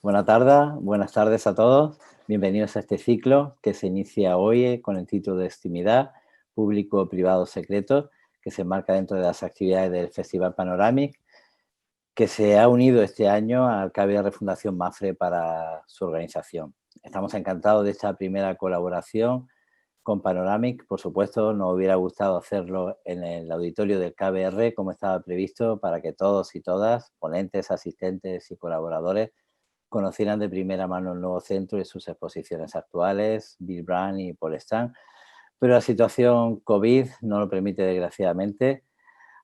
Buenas tardes a todos. Bienvenidos a este ciclo que se inicia hoy con el título de Extimidad, Público, Privado, Secreto, que se enmarca dentro de las actividades del Festival Panoramic, que se ha unido este año al KBR Fundación Mapfre para su organización. Estamos encantados de esta primera colaboración con Panoramic. Por supuesto, nos hubiera gustado hacerlo en el auditorio del KBR, como estaba previsto, para que todos y todas, ponentes, asistentes y colaboradores, conocieran de primera mano el nuevo centro y sus exposiciones actuales, Bill Brand y Paul Strand. Pero la situación COVID no lo permite, desgraciadamente.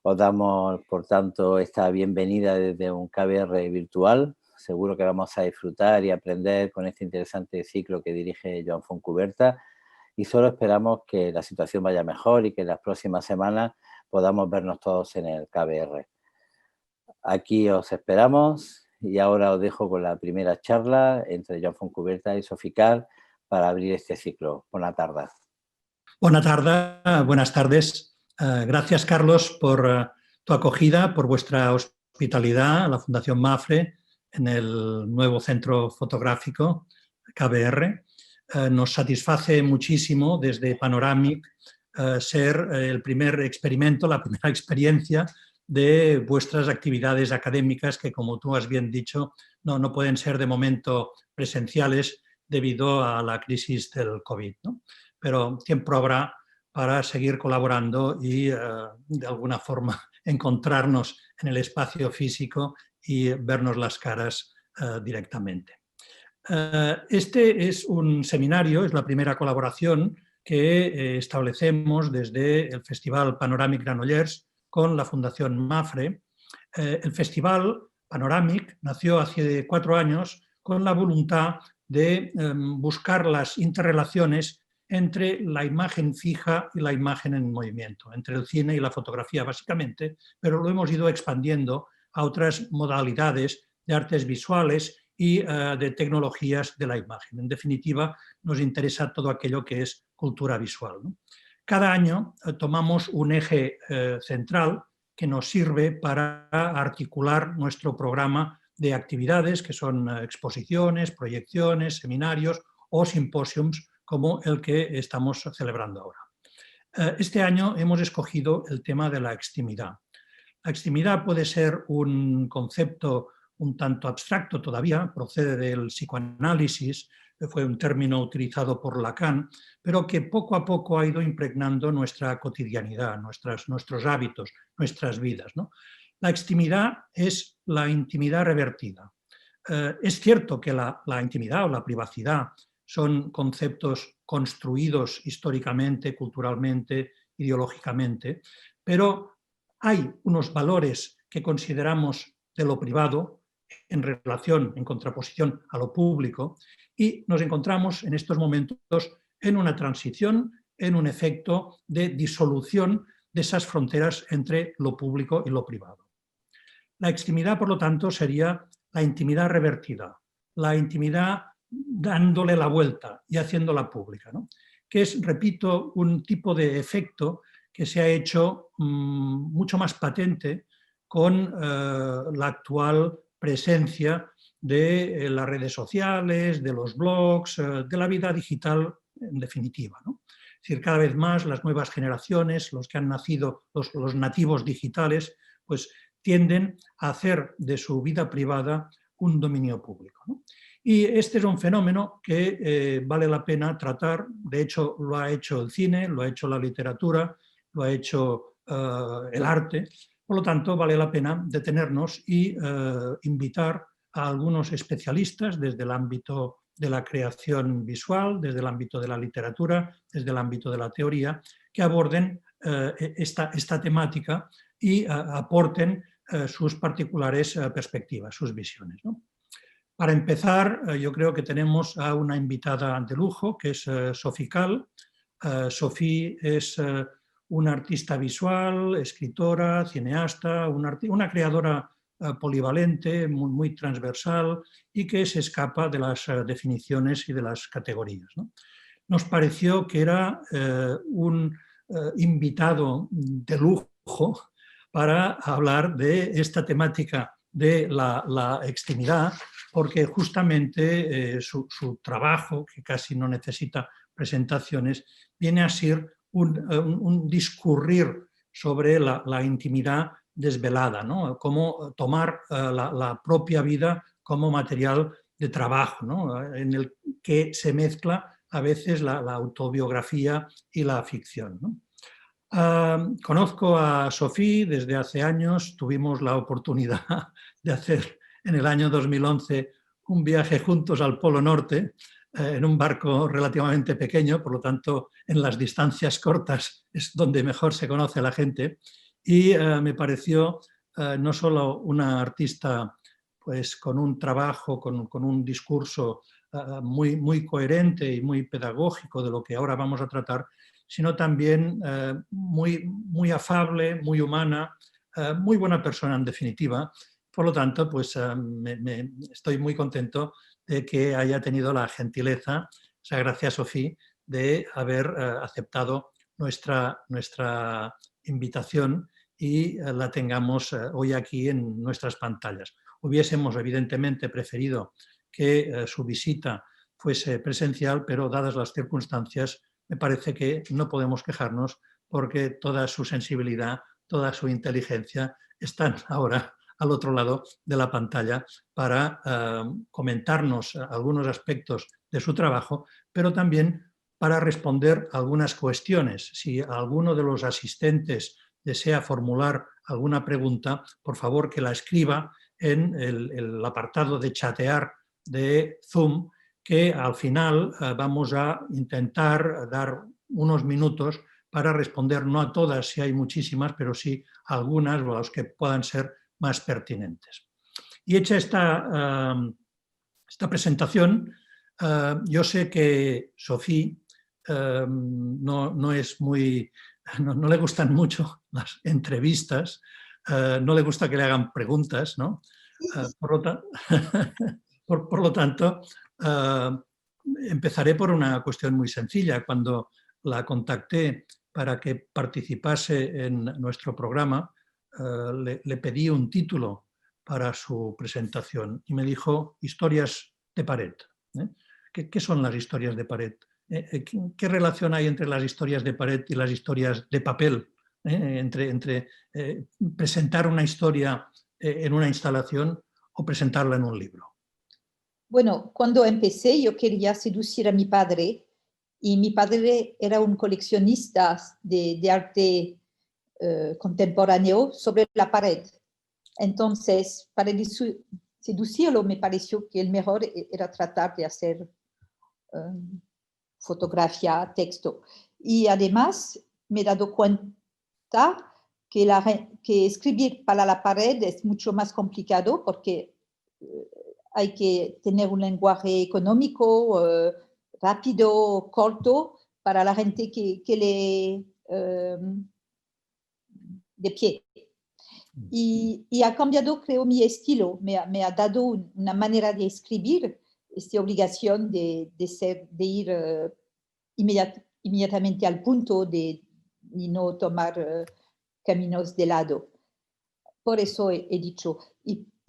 Os damos, por tanto, esta bienvenida desde un KBR virtual. Seguro que vamos a disfrutar y aprender con este interesante ciclo que dirige Joan Fontcuberta, y solo esperamos que la situación vaya mejor y que en las próximas semanas podamos vernos todos en el KBR. Aquí os esperamos y ahora os dejo con la primera charla entre Joan Fontcuberta y Soficar para abrir este ciclo. Buenas tardes. Buenas tardes. Gracias, Carlos, por tu acogida, por vuestra hospitalidad a la Fundación Mapfre en el nuevo centro fotográfico KBR. Nos satisface muchísimo desde Panoramic ser el primer experimento, la primera experiencia de vuestras actividades académicas que, como tú has bien dicho, no pueden ser de momento presenciales debido a la crisis del COVID, ¿no? Pero tiempo habrá para seguir colaborando y de alguna forma encontrarnos en el espacio físico y vernos las caras directamente. Este es un seminario, es la primera colaboración que establecemos desde el Festival Panoramic Granollers con la Fundación Mapfre. El Festival Panoramic nació hace 4 años con la voluntad de buscar las interrelaciones entre la imagen fija y la imagen en movimiento, entre el cine y la fotografía básicamente, pero lo hemos ido expandiendo a otras modalidades de artes visuales y de tecnologías de la imagen. En definitiva, nos interesa todo aquello que es cultura visual, ¿no? Cada año tomamos un eje central que nos sirve para articular nuestro programa de actividades, que son exposiciones, proyecciones, seminarios o simposiums, como el que estamos celebrando ahora. Este año hemos escogido el tema de la extimidad. La extimidad puede ser un concepto un tanto abstracto todavía, procede del psicoanálisis, fue un término utilizado por Lacan, pero que poco a poco ha ido impregnando nuestra cotidianidad, nuestros hábitos, nuestras vidas, ¿no? La extimidad es la intimidad revertida. Es cierto que la intimidad o la privacidad son conceptos construidos históricamente, culturalmente, ideológicamente, pero hay unos valores que consideramos de lo privado en relación, en contraposición a lo público, y nos encontramos en estos momentos en una transición, en un efecto de disolución de esas fronteras entre lo público y lo privado. La extimidad, por lo tanto, sería la intimidad revertida, la intimidad dándole la vuelta y haciéndola pública, ¿no? Que es, repito, un tipo de efecto que se ha hecho mucho más patente con la actual presencia de las redes sociales, de los blogs, de la vida digital en definitiva, ¿no? Es decir, cada vez más las nuevas generaciones, los que han nacido, los nativos digitales, pues tienden a hacer de su vida privada un dominio público, ¿no? Y este es un fenómeno que vale la pena tratar. De hecho, lo ha hecho el cine, lo ha hecho la literatura, lo ha hecho el arte. Por lo tanto, vale la pena detenernos y invitar a algunos especialistas desde el ámbito de la creación visual, desde el ámbito de la literatura, desde el ámbito de la teoría, que aborden esta temática y aporten sus particulares perspectivas, sus visiones, ¿no? Para empezar, yo creo que tenemos a una invitada de lujo, que es Sophie Kahl. Sophie es una artista visual, escritora, cineasta, una creadora polivalente, muy transversal y que se escapa de las definiciones y de las categorías, ¿no? Nos pareció que era un invitado de lujo para hablar de esta temática de la extimidad, porque justamente su trabajo, que casi no necesita presentaciones, viene a ser un discurrir sobre la intimidad desvelada, ¿no? Cómo tomar la propia vida como material de trabajo, ¿no? En el que se mezcla a veces la autobiografía y la ficción, ¿no? Conozco a Sofía desde hace años, tuvimos la oportunidad de hacer en el año 2011 un viaje juntos al Polo Norte en un barco relativamente pequeño, por lo tanto en las distancias cortas es donde mejor se conoce a la gente, y me pareció no solo una artista pues, con un trabajo, con un discurso muy coherente y muy pedagógico de lo que ahora vamos a tratar, sino también muy afable, muy humana, muy buena persona en definitiva. Por lo tanto, pues estoy muy contento de que haya tenido la gentileza, o sea, gracias Sofía, de haber aceptado nuestra invitación y la tengamos hoy aquí en nuestras pantallas. Hubiésemos evidentemente preferido que su visita fuese presencial, pero dadas las circunstancias, me parece que no podemos quejarnos porque toda su sensibilidad, toda su inteligencia están ahora al otro lado de la pantalla para comentarnos algunos aspectos de su trabajo, pero también para responder algunas cuestiones. Si alguno de los asistentes desea formular alguna pregunta, por favor que la escriba en el apartado de chatear de Zoom, que al final vamos a intentar dar unos minutos para responder, no a todas, si hay muchísimas, pero sí a algunas o a los que puedan ser más pertinentes. Y hecha esta presentación, yo sé que Sofía no es muy, no le gustan mucho las entrevistas, no le gusta que le hagan preguntas, ¿no? Por lo tanto, empezaré por una cuestión muy sencilla. Cuando la contacté para que participase en nuestro programa, le pedí un título para su presentación y me dijo historias de pared. ¿Qué son las historias de pared? ¿Qué relación hay entre las historias de pared y las historias de papel? Entre presentar una historia en una instalación o presentarla en un libro. Bueno, cuando empecé yo quería seducir a mi padre y mi padre era un coleccionista de arte contemporáneo sobre la pared. Entonces, para seducirlo me pareció que el mejor era tratar de hacer fotografía, texto. Y además me he dado cuenta que escribir para la pared es mucho más complicado porque hay que tener un lenguaje económico, rápido, corto, para la gente que lee de pie. Y ha cambiado, creo, mi estilo. Me ha dado una manera de escribir, esta obligación de ir inmediatamente al punto y no tomar caminos de lado. Por eso he dicho.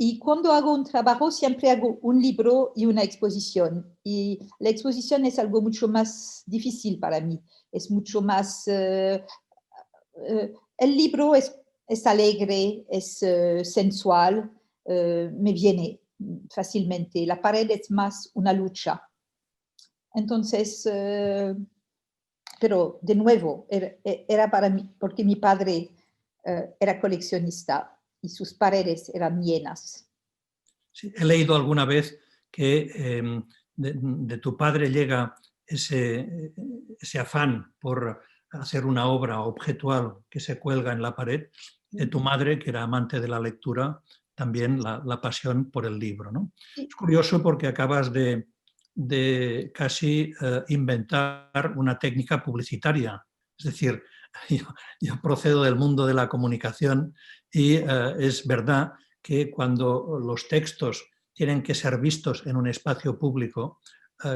Y cuando hago un trabajo, siempre hago un libro y una exposición. Y la exposición es algo mucho más difícil para mí. Es mucho más... el libro es alegre, es sensual, me viene fácilmente. La pared es más una lucha. Entonces, pero de nuevo, era para mí, porque mi padre era coleccionista y sus paredes eran llenas. Sí, he leído alguna vez que de tu padre llega ese afán por hacer una obra objetual que se cuelga en la pared, de tu madre, que era amante de la lectura, también la pasión por el libro, ¿no? Sí. Es curioso porque acabas de casi inventar una técnica publicitaria. Es decir, yo procedo del mundo de la comunicación y es verdad que cuando los textos tienen que ser vistos en un espacio público,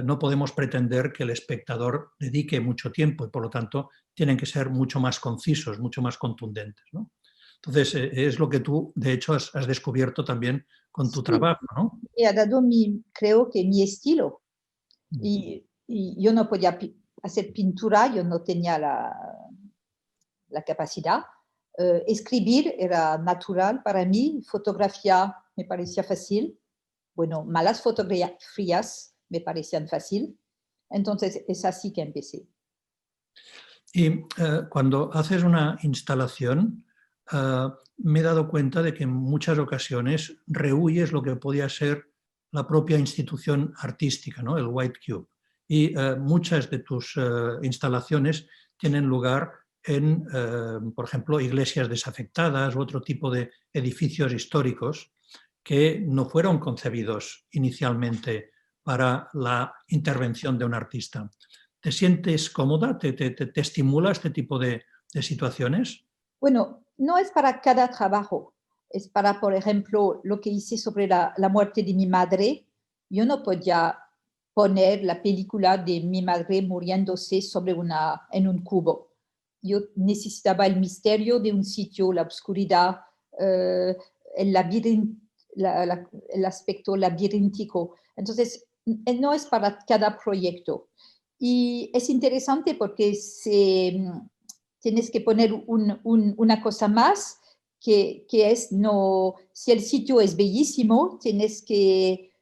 no podemos pretender que el espectador dedique mucho tiempo y por lo tanto tienen que ser mucho más concisos, mucho más contundentes, ¿no? Entonces, es lo que tú, de hecho, has descubierto también con tu trabajo, ¿no? Y ha dado, creo que mi estilo. Y yo no podía hacer pintura, yo no tenía la capacidad. Escribir era natural para mí, fotografía me parecía fácil. Bueno, malas fotografías me parecían fácil. Entonces, es así que empecé. Y cuando haces una instalación, me he dado cuenta de que en muchas ocasiones rehuyes lo que podía ser la propia institución artística, ¿no? El White Cube. Y muchas de tus instalaciones tienen lugar en, por ejemplo, iglesias desafectadas u otro tipo de edificios históricos que no fueron concebidos inicialmente para la intervención de un artista. ¿Te sientes cómoda? ¿Te estimula este tipo de situaciones? Bueno, no es para cada trabajo. Es para, por ejemplo, lo que hice sobre la muerte de mi madre. Yo no podía poner la película de mi madre muriéndose en un cubo. Yo necesitaba el misterio de un sitio, la oscuridad, el laberinto, el aspecto labiríntico. Entonces, no es para cada proyecto. Y es interesante porque tienes que poner una cosa más, que es no, si el sitio es bellísimo, tienes que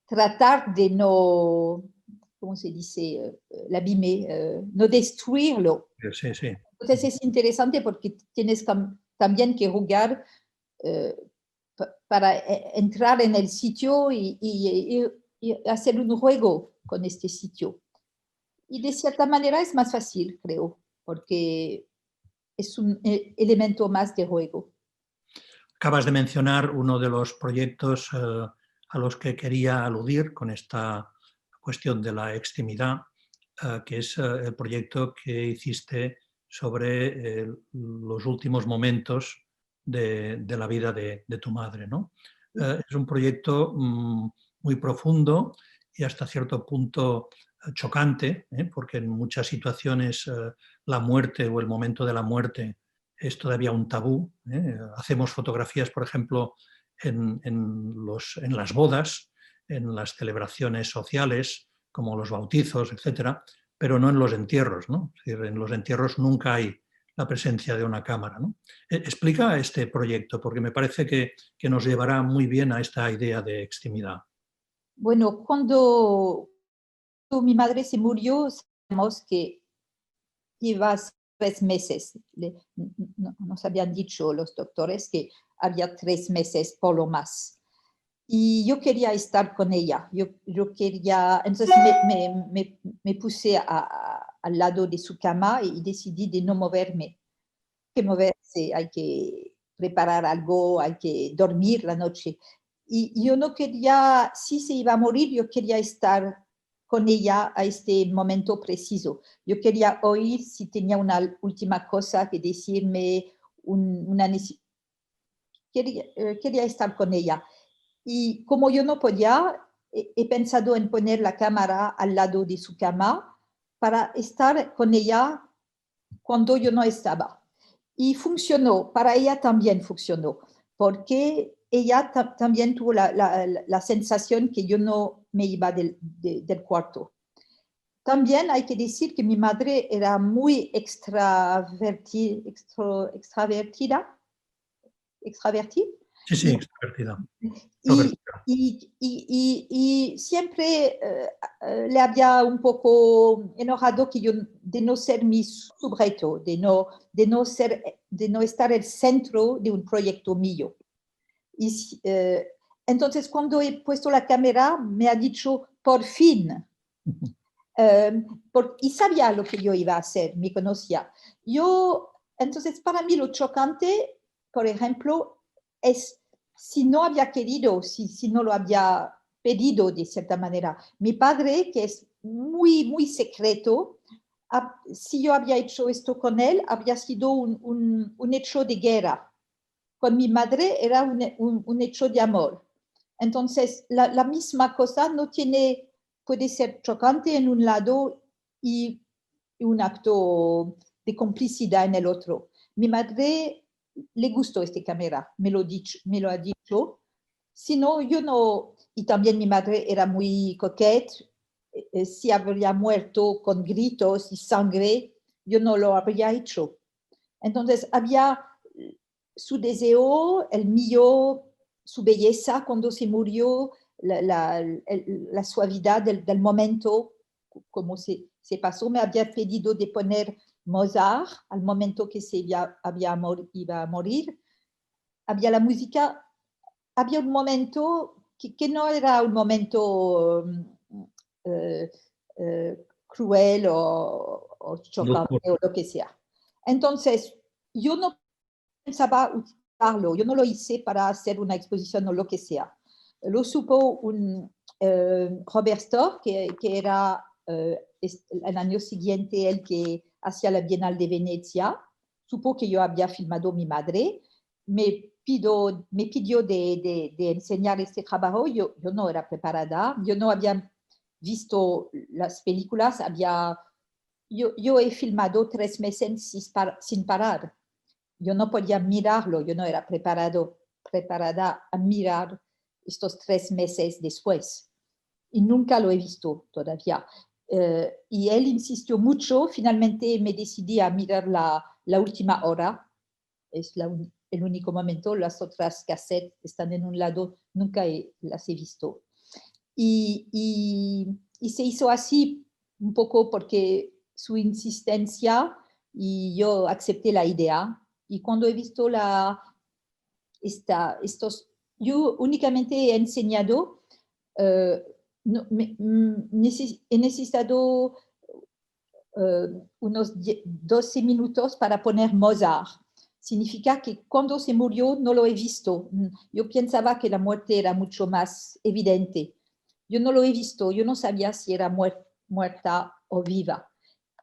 tratar de no, ¿cómo se dice? No destruirlo. Sí, sí. Entonces es interesante porque tienes también que jugar para entrar en el sitio y hacer un juego con este sitio. Y de cierta manera es más fácil, creo, porque es un elemento más de juego. Acabas de mencionar uno de los proyectos a los que quería aludir con esta cuestión de la extimidad, que es el proyecto que hiciste sobre los últimos momentos de la vida de tu madre, ¿no? Es un proyecto muy profundo y hasta cierto punto chocante, porque en muchas situaciones la muerte o el momento de la muerte es todavía un tabú. Hacemos fotografías, por ejemplo, en las bodas, en las celebraciones sociales, como los bautizos, etcétera, pero no en los entierros, ¿no? Es decir, en los entierros nunca hay la presencia de una cámara, ¿no? Explica este proyecto, porque me parece que nos llevará muy bien a esta idea de extimidad. Bueno, cuando mi madre se murió, sabemos que iba a ser 3 meses. Nos habían dicho los doctores que había 3 meses por lo más. Y yo quería estar con ella. Yo quería, entonces me puse al lado de su cama y decidí de no moverme. Hay que moverse, hay que preparar algo, hay que dormir la noche. Y yo no quería, si se iba a morir, yo quería estar con ella a este momento preciso. Yo quería oír si tenía una última cosa que decirme, quería estar con ella. Y como yo no podía, he pensado en poner la cámara al lado de su cama para estar con ella cuando yo no estaba. Y funcionó, para ella también funcionó, porque ella también tuvo la sensación que yo no me iba del cuarto. También hay que decir que mi madre era muy extravertida. Sí, sí, extrovertida. Y siempre le había un poco enojado que yo, de no ser mi sujeto, de no estar el centro de un proyecto mío. Y entonces cuando he puesto la cámara me ha dicho, por fin, y sabía lo que yo iba a hacer, me conocía. Entonces para mí lo chocante, por ejemplo, es si no había querido, si no lo había pedido de cierta manera. Mi padre, que es muy, muy secreto, si yo había hecho esto con él, habría sido un hecho de guerra. Con mi madre era un hecho de amor. Entonces, la misma cosa puede ser chocante en un lado y un acto de complicidad en el otro. Mi madre le gustó esta cámara, me lo ha dicho. Si no, yo no, y también mi madre era muy coqueta, si habría muerto con gritos y sangre, yo no lo habría hecho. Entonces había su deseo, el mío, su belleza cuando se murió, la suavidad del momento, como se pasó. Me había pedido de poner Mozart al momento que iba a morir. Había la música, había un momento que no era un momento cruel o chocante o lo que sea. Entonces, yo no pensaba utilizarlo, yo no lo hice para hacer una exposición o lo que sea. Lo supo Robert Storr, que era el año siguiente el que hacía la Bienal de Venecia, supo que yo había filmado a mi madre, me pidió de enseñar este trabajo, yo no era preparada, yo no había visto las películas, yo he filmado 3 meses sin parar. Yo no podía mirarlo, yo no era preparada a mirar estos 3 meses después. Y nunca lo he visto todavía. Y él insistió mucho, finalmente me decidí a mirar la última hora, es el único momento, las otras cassettes están en un lado, nunca las he visto. Y se hizo así un poco porque su insistencia y yo acepté la idea. Y cuando he visto yo únicamente he enseñado, he necesitado unos 12 minutos para poner Mozart. Significa que cuando se murió no lo he visto. Yo pensaba que la muerte era mucho más evidente. Yo no lo he visto, yo no sabía si era muerta o viva.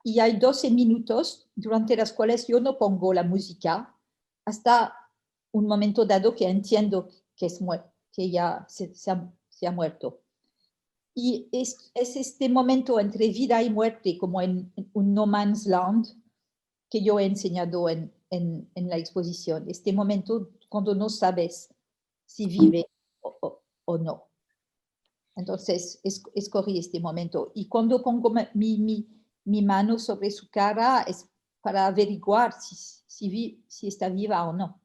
Y hay 12 minutos durante los cuales yo no pongo la música hasta un momento dado que entiendo que ya se ha muerto. Y es este momento entre vida y muerte, como en un no man's land, que yo he enseñado en la exposición. Este momento cuando no sabes si vive o no. Entonces, escogí este momento. Y cuando pongo mi mano sobre su cara es para averiguar si está viva o no.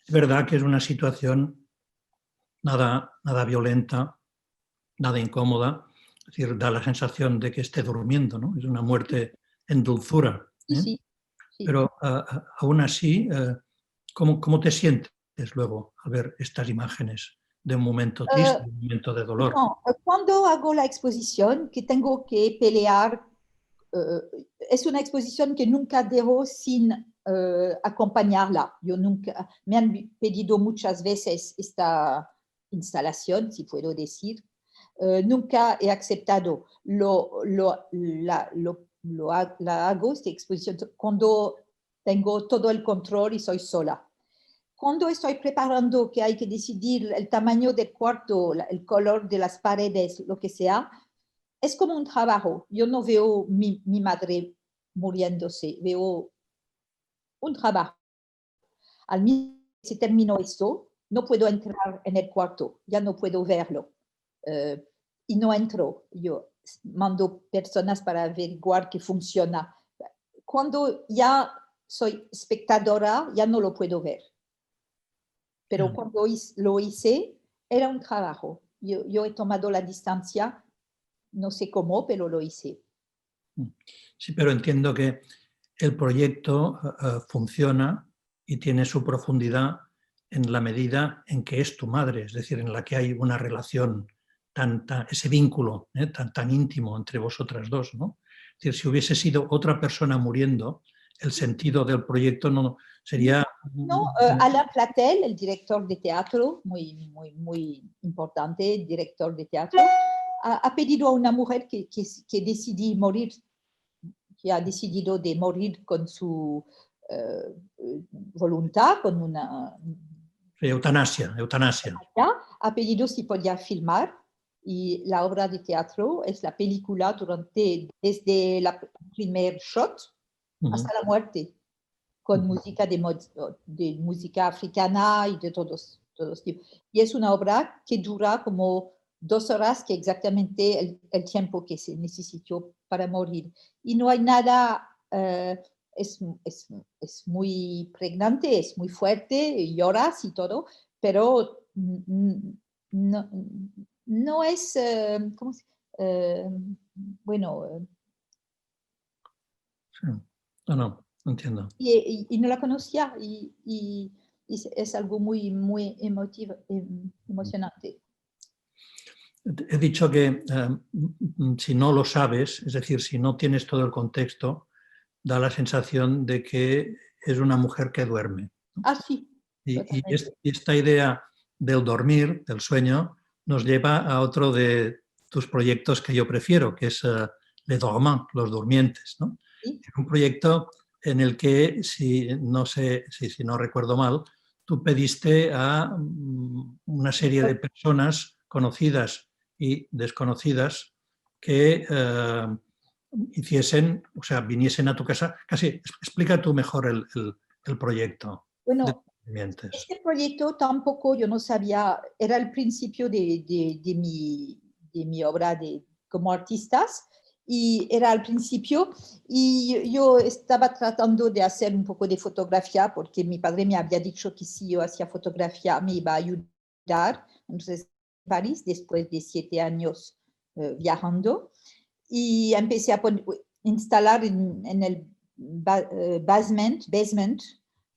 Es verdad que es una situación nada violenta, nada incómoda. Es decir, da la sensación de que esté durmiendo, ¿no? Es una muerte en dulzura. ¿eh? Sí. Pero aún así, ¿cómo te sientes luego al ver estas imágenes de un momento triste, de un momento de dolor? No, cuando hago la exposición, que tengo que pelear, es una exposición que nunca dejo sin acompañarla. Me han pedido muchas veces esta instalación, si puedo decir. Nunca he aceptado. La hago, esta exposición, cuando tengo todo el control y soy sola. Cuando estoy preparando que hay que decidir el tamaño del cuarto, el color de las paredes, lo que sea, es como un trabajo. Yo no veo mi madre muriéndose, veo un trabajo. Al mismo que se terminó esto, no puedo entrar en el cuarto, ya no puedo verlo. Y no entro. Yo mando personas para averiguar que funciona. Cuando ya soy espectadora, ya no lo puedo ver. Pero cuando lo hice, era un trabajo. Yo he tomado la distancia, no sé cómo, pero lo hice. Sí, pero entiendo que el proyecto funciona y tiene su profundidad en la medida en que es tu madre, es decir, en la que hay una relación, ese vínculo tan íntimo entre vosotras dos, ¿no? Es decir, si hubiese sido otra persona muriendo, el sentido del proyecto no sería... No, Alain Platel, el director de teatro, muy importante, director de teatro, ha pedido a una mujer que decidí morir, que ha decidido de morir con su voluntad, con una... Eutanasia. Ha pedido si podía filmar y la obra de teatro es la película desde el primer shot hasta la muerte. con música de música africana y de todos tipos. Y es una obra que dura como 2 horas, que exactamente el tiempo que se necesitó para morir. Y no hay nada, es muy pregnante, es muy fuerte, lloras y todo, pero no es, ¿cómo se bueno. Sí. No, entiendo. Y no la conocía y es algo muy, muy emocionante. He dicho que si no lo sabes, es decir, si no tienes todo el contexto, da la sensación de que es una mujer que duerme. Ah, sí. Y esta idea del dormir, del sueño, nos lleva a otro de tus proyectos que yo prefiero, que es Les Dormants, los durmientes, ¿no? ¿Sí? Es un proyecto en el que, si no recuerdo mal, tú pediste a una serie de personas conocidas y desconocidas que hiciesen, o sea, viniesen a tu casa. Casi, explica tú mejor el proyecto. Bueno, este proyecto tampoco yo no sabía, era el principio de mi obra como artistas, y era al principio, y yo estaba tratando de hacer un poco de fotografía, porque mi padre me había dicho que si yo hacía fotografía me iba a ayudar. Entonces, en París, después de 7 años viajando, y empecé a instalar en el basement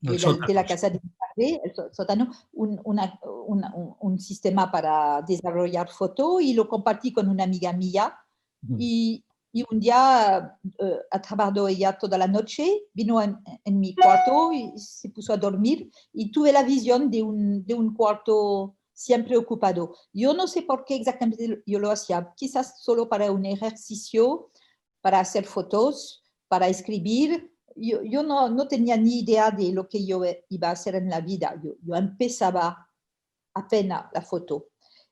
de la casa de mi padre, el sótano, un sistema para desarrollar foto, y lo compartí con una amiga mía. Y un día ha trabajado ella toda la noche, vino en mi cuarto y se puso a dormir, y tuve la visión de un cuarto siempre ocupado. Yo no sé por qué exactamente yo lo hacía, quizás solo para un ejercicio, para hacer fotos, para escribir. Yo no tenía ni idea de lo que yo iba a hacer en la vida. Yo empezaba apenas la foto.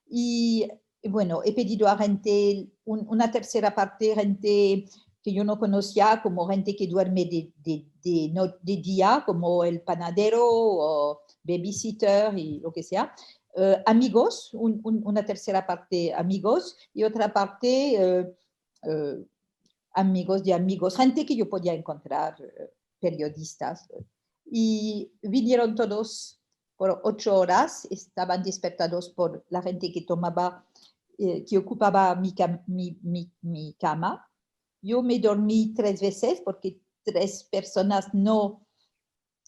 Y bueno, he pedido a gente, una tercera parte, gente que yo no conocía, como gente que duerme de día, como el panadero o babysitter y lo que sea. Amigos, una tercera parte amigos, y otra parte amigos de amigos, gente que yo podía encontrar, periodistas. Y vinieron todos por 8 horas, estaban despertados por la gente que tomaba, que ocupaba mi cama. Yo me dormí 3 veces porque 3 personas no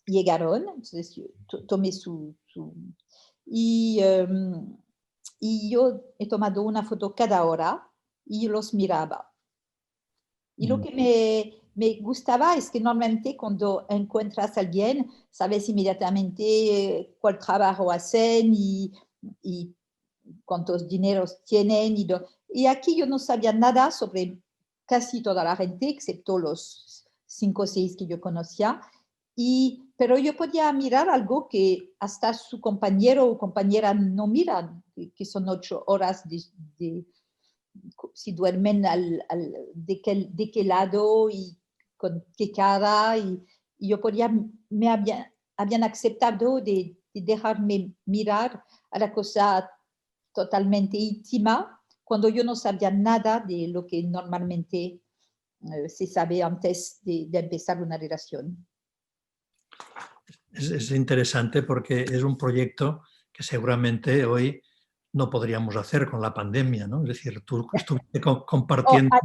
llegaron, entonces yo tomé y, y yo he tomado una foto cada hora y los miraba. Y lo que me gustaba es que normalmente cuando encuentras a alguien, sabes inmediatamente cuál trabajo hacen y cuántos dineros tienen. Y aquí yo no sabía nada sobre casi toda la gente, excepto los 5 o 6 que yo conocía. Pero yo podía mirar algo que hasta su compañero o compañera no miran, que son 8 horas si duermen de qué lado y con qué cara. Y yo podía, habían aceptado de dejarme mirar a la cosa totalmente íntima, cuando yo no sabía nada de lo que normalmente se sabe antes de empezar una relación. Es interesante porque es un proyecto que seguramente hoy no podríamos hacer con la pandemia, ¿no? Es decir, tú estuviste compartiendo...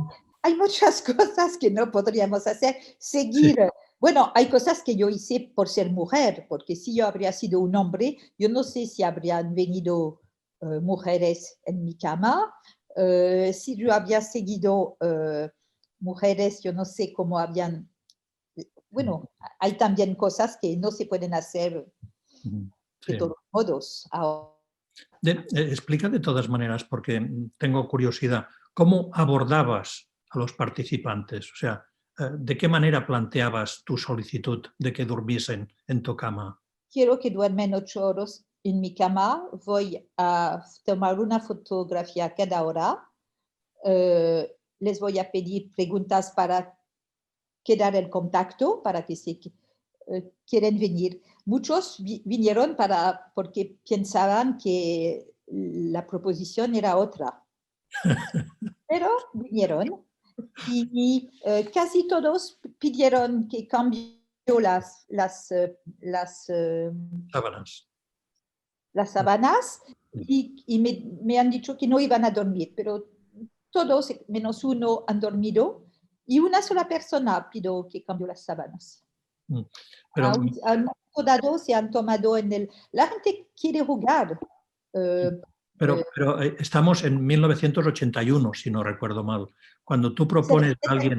Hay muchas cosas que no podríamos hacer. Sí. Bueno, hay cosas que yo hice por ser mujer, porque si yo habría sido un hombre, yo no sé si habrían venido mujeres en mi cama. Si yo había seguido mujeres, yo no sé cómo habían... Bueno, hay también cosas que no se pueden hacer de todos modos. Explica de todas maneras, porque tengo curiosidad, ¿cómo abordabas a los participantes? O sea, ¿de qué manera planteabas tu solicitud de que durmiesen en tu cama? Quiero que duermen 8 horas en mi cama, voy a tomar una fotografía cada hora, les voy a pedir preguntas para quedar en contacto, para que quieren venir. Muchos vinieron porque pensaban que la proposición era otra. Pero vinieron y casi todos pidieron que cambie las sábanas y me han dicho que no iban a dormir, pero todos menos uno han dormido y una sola persona pidió que cambie las sábanas. Pero, a un momento dado se han tomado La gente quiere jugar. Pero estamos en 1981, si no recuerdo mal. Cuando tú propones a alguien...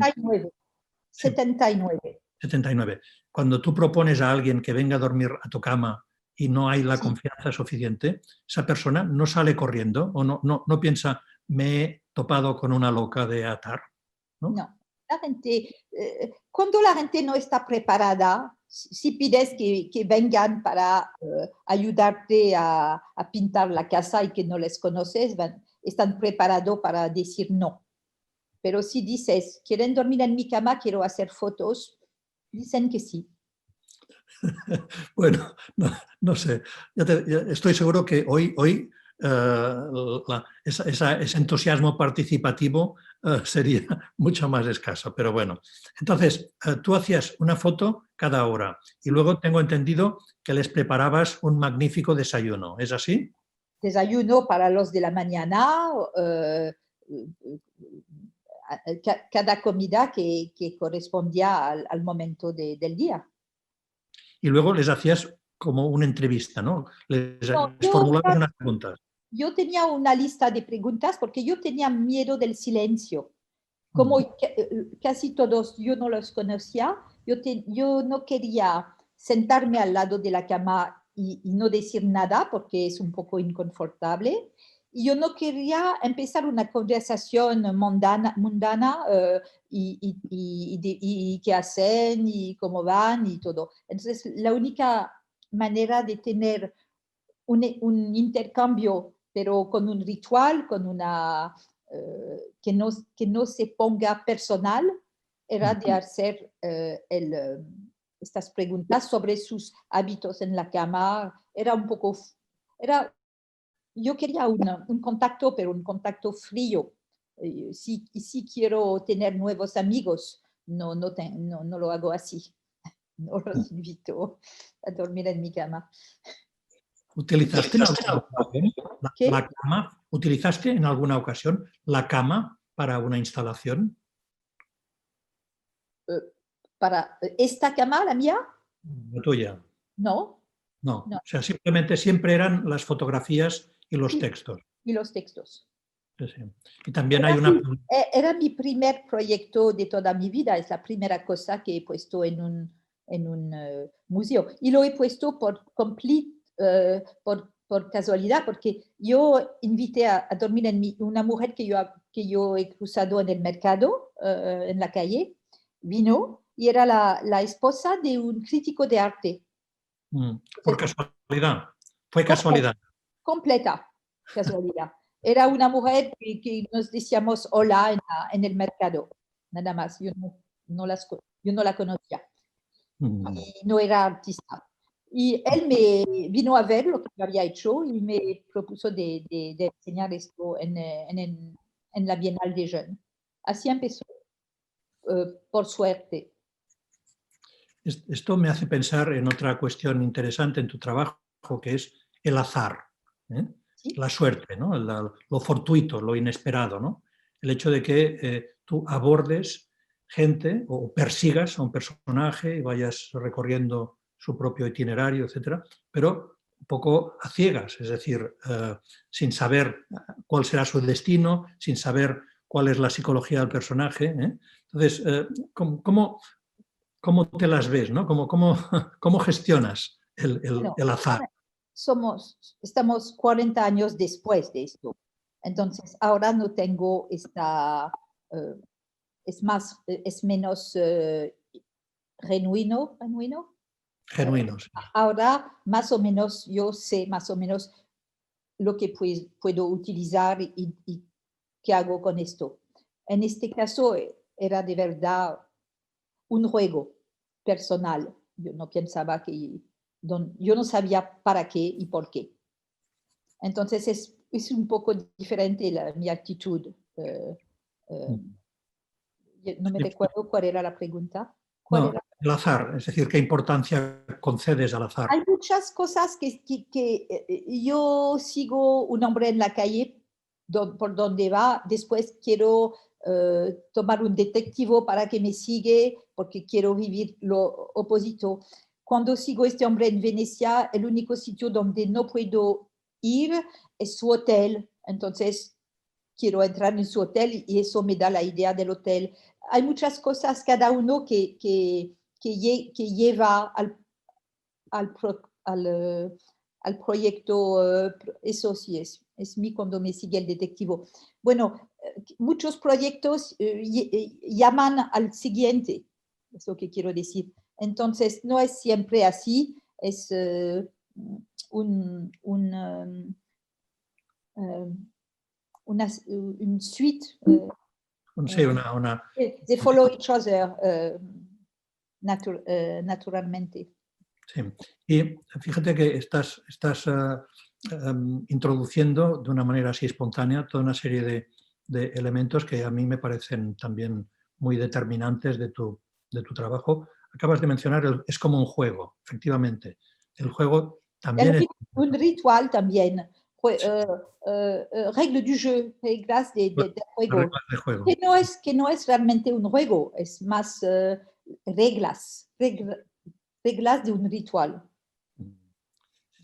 79. 79. Cuando tú propones a alguien que venga a dormir a tu cama y no hay la Sí. confianza suficiente, esa persona no sale corriendo o no piensa, me he topado con una loca de atar. No, la gente, cuando la gente no está preparada, si pides que vengan para ayudarte a pintar la casa y que no les conoces, están preparados para decir no. Pero si dices, ¿quieren dormir en mi cama? Quiero hacer fotos, dicen que sí. Bueno, no sé. Ya estoy seguro que hoy ese entusiasmo participativo sería mucho más escaso, pero bueno. Entonces, tú hacías una foto cada hora y luego tengo entendido que les preparabas un magnífico desayuno, ¿es así? Desayuno para los de la mañana, cada comida que correspondía al momento del día. Y luego les hacías como una entrevista, ¿no? Les formulabas unas preguntas. Yo tenía una lista de preguntas porque yo tenía miedo del silencio. Como casi todos yo no los conocía, yo no quería sentarme al lado de la cama y no decir nada porque es un poco inconfortable. Y yo no quería empezar una conversación mundana y qué hacen y cómo van y todo. Entonces, la única manera de tener un intercambio, pero con un ritual, con una que no se ponga personal, era de hacer estas preguntas sobre sus hábitos en la cama. Era un poco, yo quería un contacto, pero un contacto frío. Si quiero tener nuevos amigos, no lo hago así. No los invito a dormir en mi cama. ¿Utilizaste ¿Utilizaste en alguna ocasión la cama para una instalación? ¿Para esta cama, la mía? ¿La tuya? No. No. O sea, simplemente siempre eran las fotografías y los textos. Y los textos. Sí, sí. Y también hay una... Era mi primer proyecto de toda mi vida. Es la primera cosa que he puesto en un museo. Y lo he puesto por casualidad, porque yo invité a dormir una mujer que yo he cruzado en el mercado, en la calle. Vino y era la esposa de un crítico de arte. Por casualidad. Fue casualidad. Completa casualidad. Era una mujer que nos decíamos hola en el mercado, nada más. Yo no la conocía. Y no era artista. Y él me vino a ver lo que yo había hecho y me propuso de enseñar esto en la Bienal de Jeunes. Así empezó, por suerte. Esto me hace pensar en otra cuestión interesante en tu trabajo, que es el azar, ¿Sí? La suerte, ¿no? Lo fortuito, lo inesperado, ¿no? El hecho de que tú abordes gente o persigas a un personaje y vayas recorriendo su propio itinerario, etcétera, pero un poco a ciegas, es decir, sin saber cuál será su destino, sin saber cuál es la psicología del personaje. Entonces, ¿cómo te las ves? ¿No? ¿Cómo gestionas el azar? Estamos 40 años después de esto. Entonces, ahora no tengo es menos genuino. Genuinos. Ahora, más o menos, yo sé más o menos lo que puedo utilizar y qué hago con esto. En este caso, era de verdad un juego personal. yo no pensaba yo no sabía para qué y por qué. Entonces es un poco diferente mi actitud. No me recuerdo cuál era la pregunta. No, el azar, es decir, ¿qué importancia concedes al azar? Hay muchas cosas que yo sigo un hombre en la calle por donde va, después quiero tomar un detectivo para que me siga porque quiero vivir lo opuesto. Cuando sigo este hombre en Venecia, el único sitio donde no puedo ir es su hotel, entonces quiero entrar en su hotel y eso me da la idea del hotel. Hay muchas cosas, cada uno que lleva al proyecto, eso sí es mí cuando me sigue el detectivo. Bueno, muchos proyectos llaman al siguiente, es lo que quiero decir. Entonces, no es siempre así, es una suite. Sí, They follow each other naturalmente. Sí. Y fíjate que estás introduciendo de una manera así espontánea toda una serie de elementos que a mí me parecen también muy determinantes de tu trabajo. Acabas de mencionar, es como un juego, efectivamente. El juego también es... Un ritual también. Reglas du jeu, reglas de juego. Reglas de juego. Que no es realmente un juego, es más reglas de un ritual.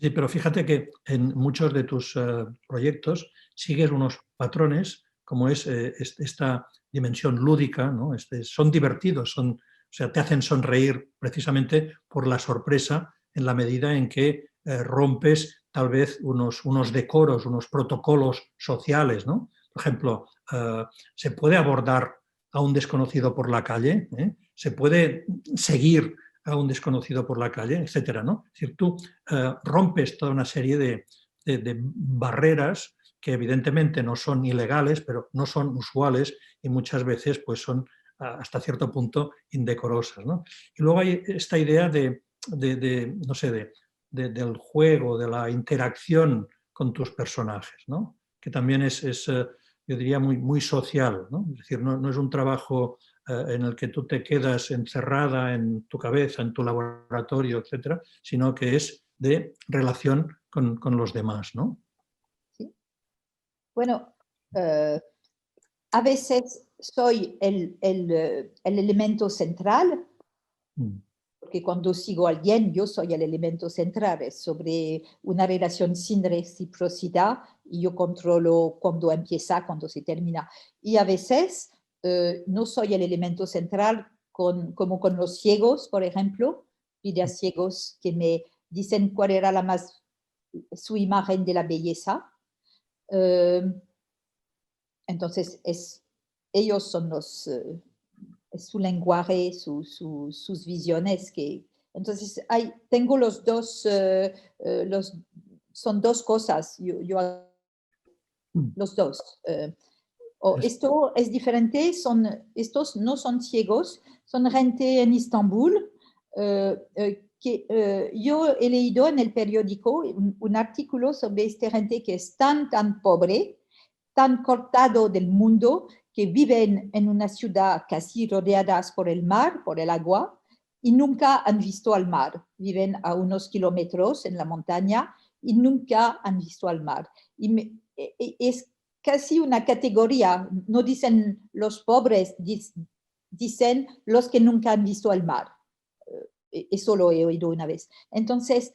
Sí, pero fíjate que en muchos de tus proyectos sigues unos patrones, como es esta dimensión lúdica, ¿no? Son divertidos, o sea, te hacen sonreír precisamente por la sorpresa en la medida en que rompes tal vez unos decoros, unos protocolos sociales, ¿no? Por ejemplo, se puede abordar a un desconocido por la calle, se puede seguir a un desconocido por la calle, etcétera, ¿no? Es decir, tú rompes toda una serie de barreras que evidentemente no son ilegales, pero no son usuales y muchas veces pues son hasta cierto punto indecorosas, ¿no? Y luego hay esta idea no sé, del juego, de la interacción con tus personajes, ¿no? Que también es yo diría, muy social, ¿no? Es decir, no es un trabajo en el que tú te quedas encerrada en tu cabeza, en tu laboratorio, etcétera, sino que es de relación con los demás, ¿no? ¿Sí? Bueno, a veces soy el elemento central, porque cuando sigo a alguien, yo soy el elemento central, es sobre una relación sin reciprocidad y yo controlo cuándo empieza, cuándo se termina. Y a veces no soy el elemento central como con los ciegos, por ejemplo, vidas ciegos que me dicen cuál era su imagen de la belleza. Entonces, ellos son es su lenguaje, sus visiones. Entonces, tengo los dos, son dos cosas, los dos. Esto es diferente, estos no son ciegos, son gente en Estambul, que yo he leído en el periódico un artículo sobre esta gente que es tan pobre, tan cortado del mundo, que viven en una ciudad casi rodeadas por el mar, por el agua, y nunca han visto al mar. Viven a unos kilómetros en la montaña y nunca han visto al mar. Es casi una categoría, no dicen los pobres, dicen los que nunca han visto al mar. Eso lo he oído una vez. Entonces,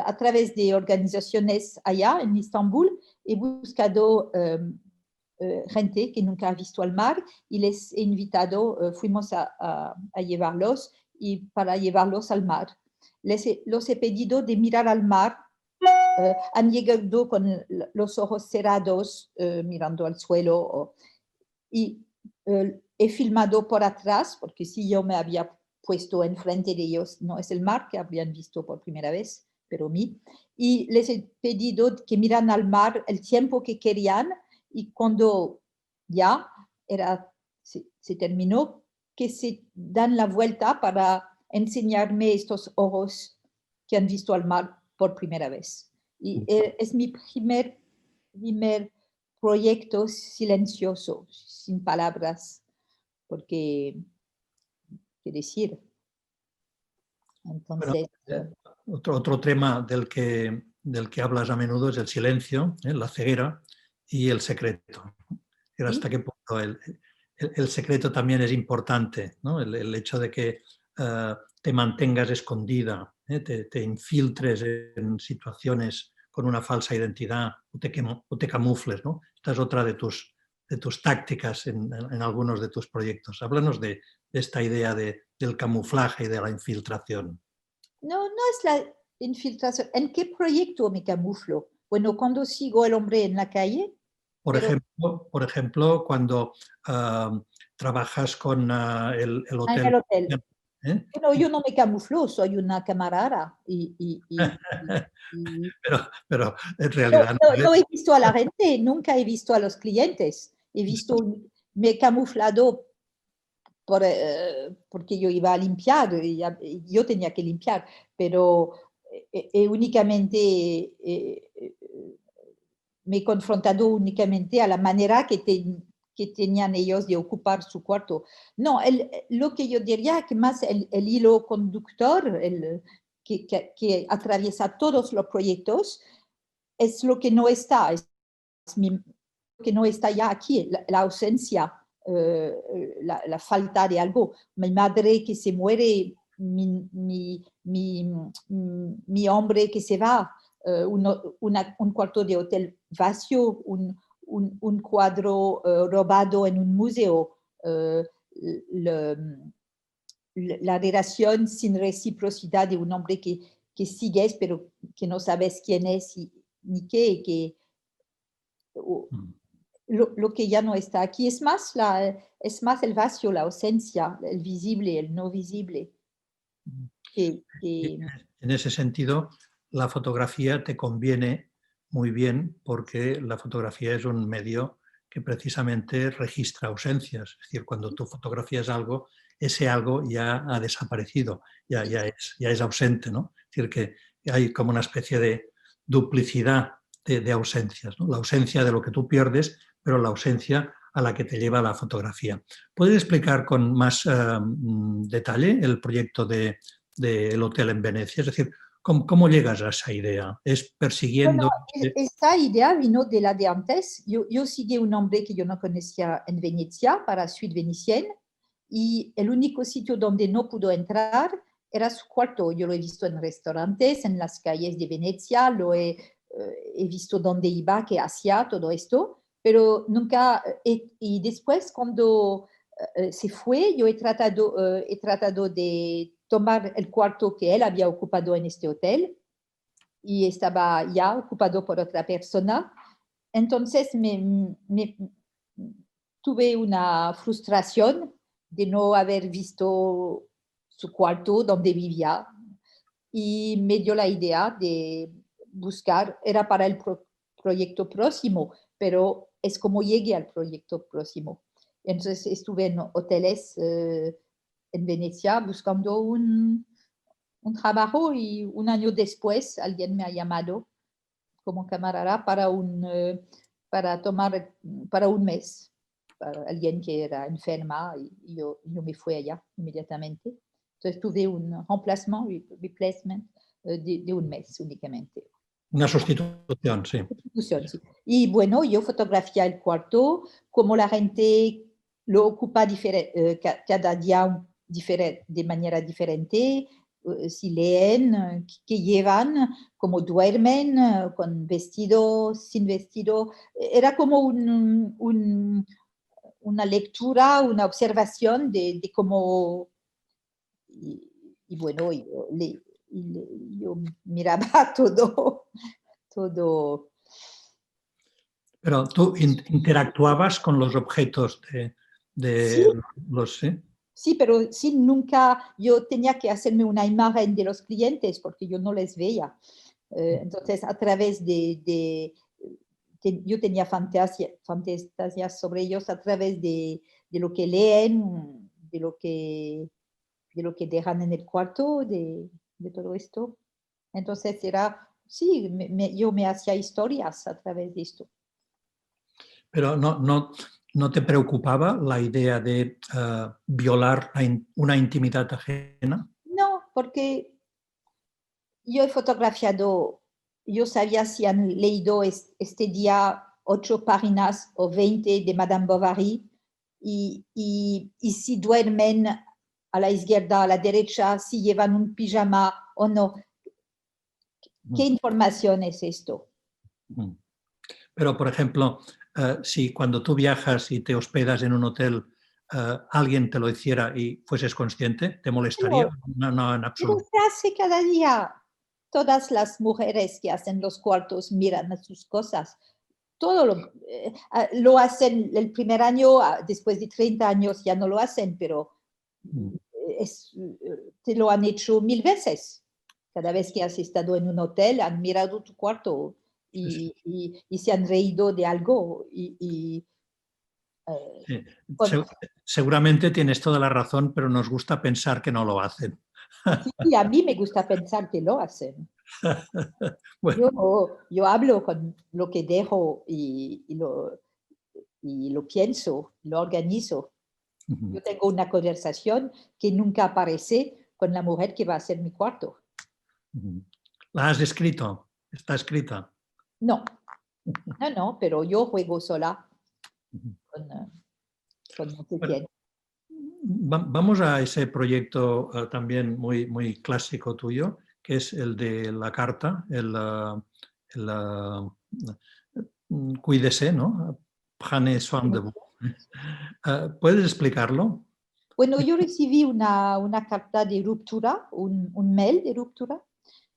a través de organizaciones allá en Estambul, he buscado gente que nunca ha visto al mar y les he invitado, fuimos a llevarlos y para llevarlos al mar. Los he pedido de mirar al mar. Han llegado con los ojos cerrados, mirando al suelo, y he filmado por atrás, porque si yo me había puesto enfrente de ellos, no es el mar que habrían visto por primera vez, pero mí, y les he pedido que miran al mar el tiempo que querían, y cuando ya se terminó, que se dan la vuelta para enseñarme estos ojos que han visto al mar por primera vez. Y es mi primer proyecto silencioso, sin palabras, porque, ¿qué decir? Entonces... Bueno, otro tema del que hablas a menudo es el silencio, la ceguera y el secreto. ¿Sí? Hasta qué punto el secreto también es importante, ¿no? El hecho de que te mantengas escondida, te infiltres en situaciones con una falsa identidad o te camufles, ¿no? Esta es otra de tus tácticas en algunos de tus proyectos. Háblanos de esta idea del camuflaje y de la infiltración. No, no es la infiltración. ¿En qué proyecto me camuflo? Bueno, cuando sigo al hombre en la calle. Por ejemplo, cuando trabajas con el hotel. En el hotel. ¿Eh? Bueno, yo no me camuflo, soy una camarada. Pero en realidad... No he visto a la gente, nunca he visto a los clientes. Me he camuflado porque yo iba a limpiar, yo tenía que limpiar, pero únicamente me he confrontado únicamente a la manera que tenían ellos de ocupar su cuarto. No, lo que yo diría que más el hilo conductor que atraviesa todos los proyectos es lo que no está, lo que no está ya aquí, la ausencia. La falta de algo. Mi madre que se muere, mi hombre que se va, un cuarto de hotel vacío, un cuadro robado en un museo, la relación sin reciprocidad de un hombre que sigues pero que no sabes quién es ni qué, lo que ya no está aquí es más el vacío, la ausencia, el visible, el no visible. En ese sentido, la fotografía te conviene muy bien porque la fotografía es un medio que precisamente registra ausencias. Es decir, cuando tú fotografías algo, ese algo ya ha desaparecido, ya es ausente, ¿no? Es decir, que hay como una especie de duplicidad de ausencias, ¿no? La ausencia de lo que tú pierdes, pero la ausencia a la que te lleva la fotografía. ¿Puedes explicar con más detalle el proyecto del hotel en Venecia? Es decir, ¿cómo llegas a esa idea? ¿Es persiguiendo...? Bueno, esta idea vino de la de antes. Yo seguí un hombre que yo no conocía en Venecia para Suite Venetienne y el único sitio donde no pudo entrar era su cuarto. Yo lo he visto en restaurantes, en las calles de Venecia, he visto dónde iba, qué hacía, todo esto, pero nunca... y después cuando se fue, yo he tratado de tomar el cuarto que él había ocupado en este hotel y estaba ya ocupado por otra persona. Entonces tuve una frustración de no haber visto su cuarto donde vivía y me dio la idea de buscar, era para el proyecto próximo, pero es como llegué al proyecto próximo. Entonces estuve en hoteles en Venecia buscando un trabajo y un año después alguien me ha llamado como camarada para un mes, para alguien que era enferma y yo me fui allá inmediatamente. Entonces tuve un replacement de un mes únicamente. Una sustitución, sí. Sí. Y bueno, yo fotografía el cuarto, como la gente lo ocupa cada día de manera diferente, si leen, qué llevan, cómo duermen, con vestido, sin vestido. Era como una lectura, una observación de cómo... Y bueno, yo miraba todo. Pero tú interactuabas con los objetos Sí, los... ¿sí? sí, pero sí, nunca yo tenía que hacerme una imagen de los clientes porque yo no les veía. Entonces, a través yo tenía fantasías sobre ellos a través de lo que leen, de lo que lo que dejan en el cuarto, de todo esto. Entonces sí, yo me hacía historias a través de esto. Pero ¿no te preocupaba la idea de violar una intimidad ajena? No, porque yo he fotografiado, yo sabía si han leído este día 8 páginas o 20 de Madame Bovary y si duermen a la izquierda, a la derecha, si llevan un pijama o no. ¿Qué información es esto? Pero, por ejemplo, si cuando tú viajas y te hospedas en un hotel, alguien te lo hiciera y fueses consciente, ¿te molestaría? No, en Pero absoluto. se hace cada día. Todas las mujeres que hacen los cuartos miran a sus cosas. Todo lo hacen el primer año, después de 30 años ya no lo hacen, pero te lo han hecho 1000 veces. Cada vez que has estado en un hotel, han mirado tu cuarto y se han reído de algo. Sí. Seguramente tienes toda la razón, pero nos gusta pensar que no lo hacen. Sí, a mí me gusta pensar que lo hacen. Bueno. Yo hablo con lo que dejo y lo pienso, lo organizo. Yo tengo una conversación que nunca aparece con la mujer que va a hacer mi cuarto. ¿La has escrito? ¿Está escrita? No, pero yo juego sola con no sé quién. Vamos a ese proyecto también muy clásico tuyo, que es el de la carta, Cuídese, ¿no? Prenez soin de vous. ¿Puedes explicarlo? Bueno, yo recibí una carta de ruptura, un mail de ruptura,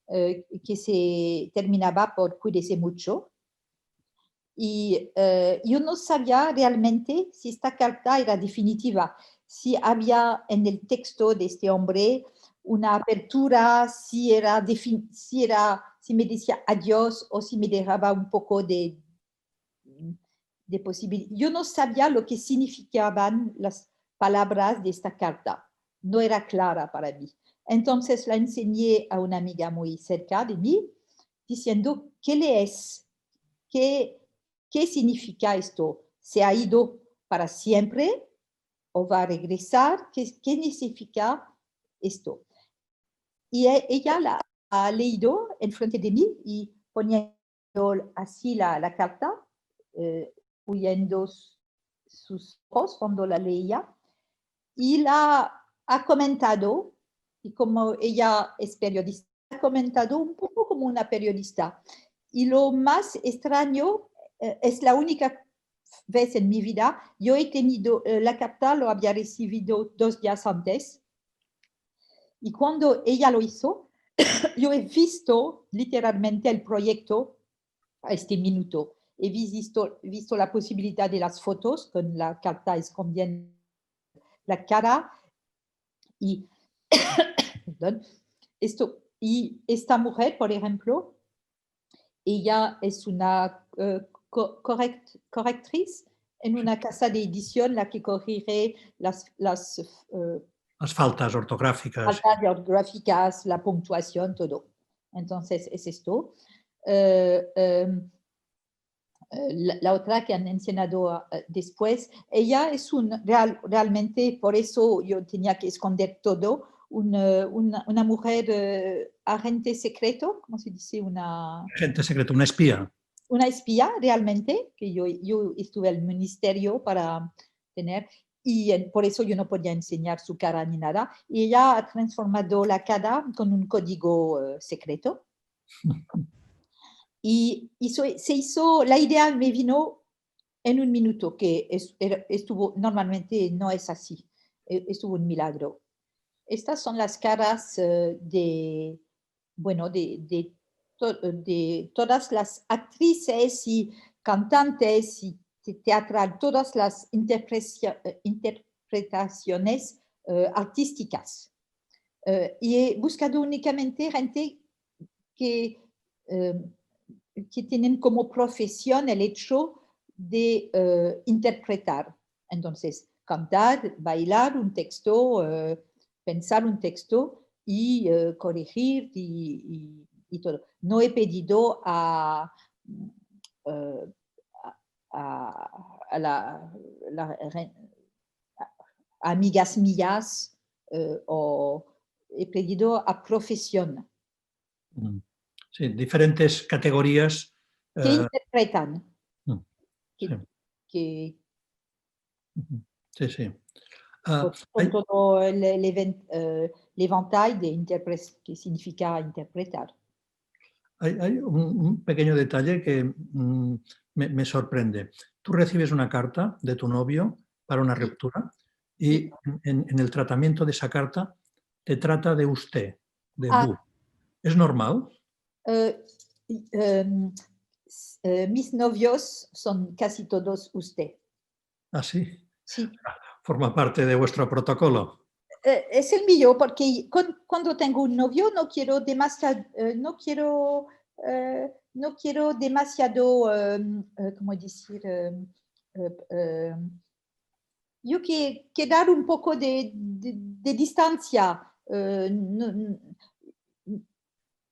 que se terminaba por cuídese mucho. Y yo no sabía realmente si esta carta era definitiva, si había en el texto de este hombre una apertura, si me decía adiós o si me dejaba un poco de posibilidad. Yo no sabía lo que significaban las palabras de esta carta. No era clara para mí. Entonces la enseñé a una amiga muy cerca de mí, diciendo, ¿qué lees? ¿Qué significa esto? ¿Se ha ido para siempre o va a regresar? ¿Qué significa esto? Y ella la ha leído en frente de mí y poniendo así la carta, huyendo sus ojos cuando la leía, y la ha comentado, y como ella es periodista, ha comentado un poco como una periodista. Y lo más extraño, es la única vez en mi vida, yo he tenido, la carta lo había recibido 2 días antes, y cuando ella lo hizo, yo he visto literalmente el proyecto a este minuto. He visto la posibilidad de las fotos con la carta escondiendo la cara y, perdón, y esta mujer, por ejemplo, ella es una correctriz en una casa de edición, la que corrige las faltas ortográficas. Faltas ortográficas, la puntuación, todo. Entonces, es esto. La otra que han mencionado después, ella es realmente, por eso yo tenía que esconder todo, una mujer agente secreto, ¿cómo se dice? Agente secreto, una espía. Una espía realmente, que yo estuve al ministerio para tener, y por eso yo no podía enseñar su cara ni nada, y ella ha transformado la cara con un código secreto. Y la idea me vino en un minuto, que estuvo, normalmente no es así, estuvo un milagro. Estas son las caras de todas las actrices y cantantes y teatral, todas las interpretaciones artísticas. Y he buscado únicamente gente que tienen como profesión el hecho de interpretar. Entonces, cantar, bailar un texto, pensar un texto y corregir y todo. No he pedido a amigas mías o he pedido a profesión. Sí, diferentes categorías. Que interpretan. Sí. Sí, sí. Con todo l'éventail de que significa interpretar. Hay un pequeño detalle que me sorprende. Tú recibes una carta de tu novio para una ruptura y en el tratamiento de esa carta te trata de usted, de vous. ¿Es normal? Mis novios son casi todos usted. ¿Ah, sí? Sí. ¿Forma parte de vuestro protocolo? Es el mío, porque cuando tengo un novio no quiero demasiado, ¿cómo decir? Yo quiero dar un poco de distancia.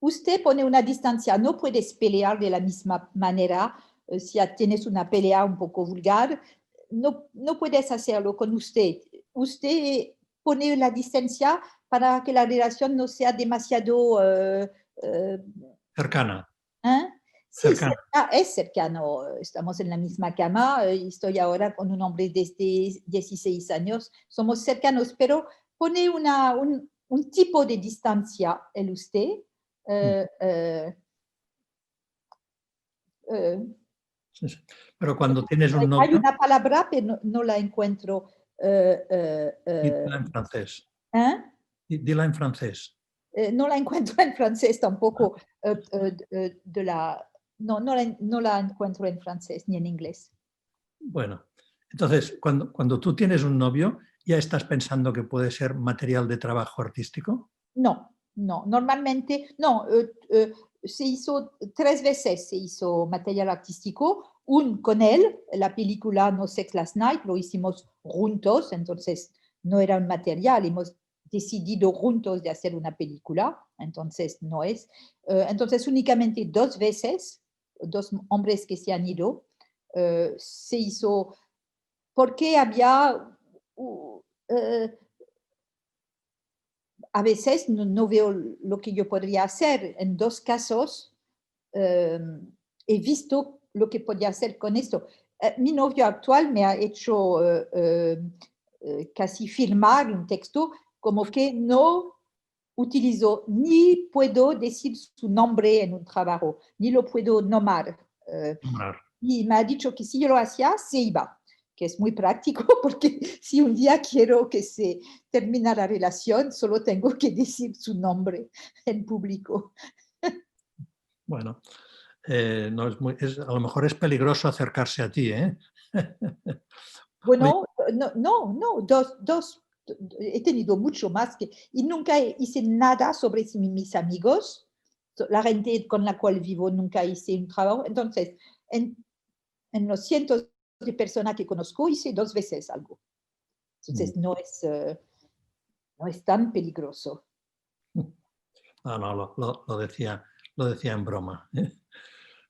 Usted pone una distancia, no puedes pelear de la misma manera. Si tienes una pelea un poco vulgar, no puedes hacerlo con usted. Usted pone la distancia para que la relación no sea demasiado cercana. Sí, es cercano. Estamos en la misma cama. Estoy ahora con un hombre desde 16 años. Somos cercanos, pero pone un tipo de distancia el usted. Sí, sí. Pero cuando tienes un novio... Hay una palabra, pero no la encuentro. Dila en francés. Dila en francés. No la encuentro en francés tampoco. No la encuentro en francés ni en inglés. Bueno, entonces, cuando tú tienes un novio, ¿ya estás pensando que puede ser material de trabajo artístico? No, normalmente no. Se hizo 3 veces, se hizo material artístico. Con él, la película No Sex Last Night, lo hicimos juntos, entonces no era un material, hemos decidido juntos de hacer una película, entonces no es. Entonces únicamente 2 veces, 2 hombres que se han ido, se hizo porque había... a veces no veo lo que yo podría hacer. En 2 casos he visto lo que podía hacer con esto. Mi novio actual me ha hecho casi firmar un texto como que no utilizo ni puedo decir su nombre en un trabajo, ni lo puedo nombrar. Y me ha dicho que si yo lo hacía, se iba, que es muy práctico porque si un día quiero que se termine la relación, solo tengo que decir su nombre en público. Bueno, no a lo mejor es peligroso acercarse a ti, ¿eh? Bueno, no, dos, he tenido mucho más y nunca hice nada sobre mis amigos, la gente con la cual vivo nunca hice un trabajo, entonces en los cientos de personas que conozco hice 2 veces algo, entonces no es tan peligroso. No, lo decía en broma.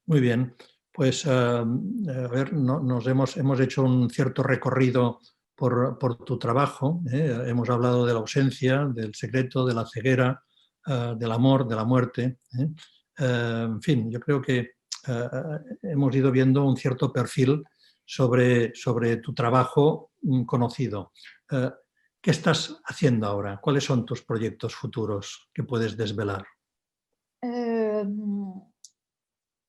Muy bien, pues a ver, hemos hecho un cierto recorrido por tu trabajo. Hemos hablado de la ausencia, del secreto, de la ceguera, del amor, de la muerte. En fin, yo creo que hemos ido viendo un cierto perfil sobre tu trabajo conocido. ¿Qué estás haciendo ahora? ¿Cuáles son tus proyectos futuros que puedes desvelar?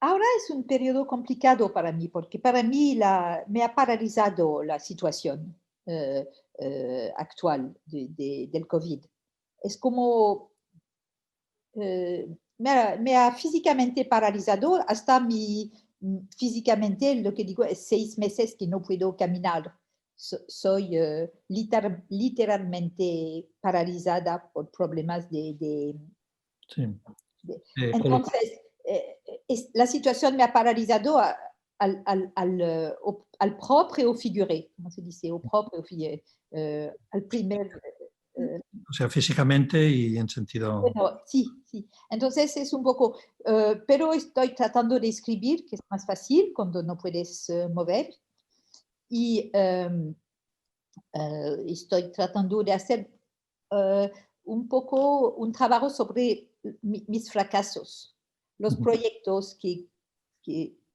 Ahora es un periodo complicado para mí, porque para mí me ha paralizado la situación actual del COVID. Es como me ha físicamente paralizado hasta físicamente, lo que digo es 6 meses que no puedo caminar. Soy literalmente paralizada por problemas Sí. Entonces, la situación me ha paralizado al propre o figuré, ¿cómo se dice? Au propre o figuré. Al primer O sea, físicamente y en sentido... Bueno, sí, sí. Entonces es un poco, pero estoy tratando de escribir, que es más fácil cuando no puedes mover. Y estoy tratando de hacer un poco un trabajo sobre mis fracasos, los proyectos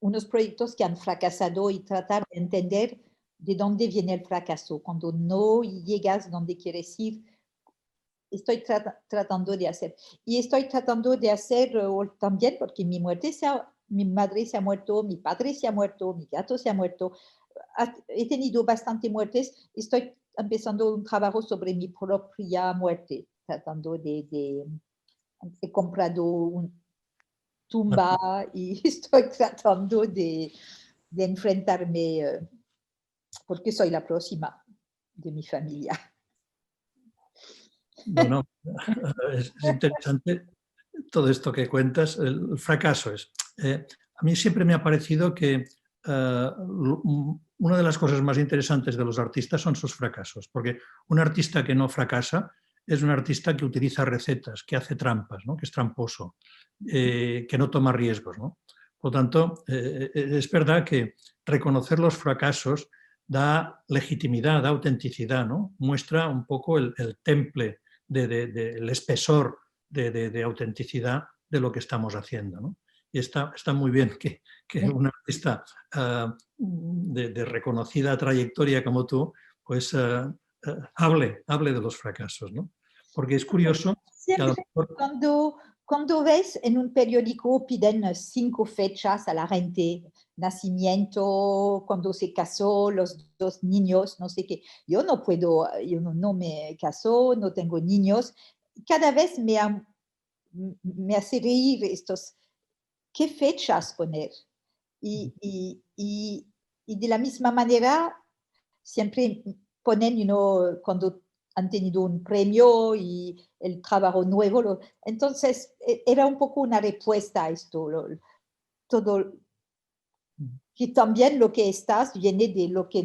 unos proyectos que han fracasado y tratar de entender de dónde viene el fracaso, cuando no llegas donde quieres ir. Estoy tratando de hacer. Y estoy tratando de hacer también, porque mi madre se ha muerto, mi padre se ha muerto, mi gato se ha muerto. He tenido bastante muertes. Estoy empezando un trabajo sobre mi propia muerte, tratando he comprado una tumba y estoy tratando de enfrentarme, porque soy la próxima de mi familia. Bueno, es interesante todo esto que cuentas. El fracaso es... a mí siempre me ha parecido que una de las cosas más interesantes de los artistas son sus fracasos, porque un artista que no fracasa es un artista que utiliza recetas, que hace trampas, ¿no? Que es tramposo, que no toma riesgos, ¿no? Por lo tanto, es verdad que reconocer los fracasos da legitimidad, da autenticidad, ¿no? Muestra un poco el temple del espesor de autenticidad de lo que estamos haciendo, ¿no? Y está muy bien que un artista de reconocida trayectoria como tú, pues hable de los fracasos, ¿no? Porque es curioso que a lo Siempre mejor... cuando ves en un periódico piden 5 fechas a la gente, nacimiento, cuando se casó, los 2 niños, no sé qué. Yo no puedo, yo no me caso, no tengo niños. Cada vez me hace reír estos, ¿qué fechas poner? Y de la misma manera, siempre ponen, cuando han tenido un premio y el trabajo nuevo. Entonces, era un poco una respuesta a esto. Todo, que también lo que estás viene de lo que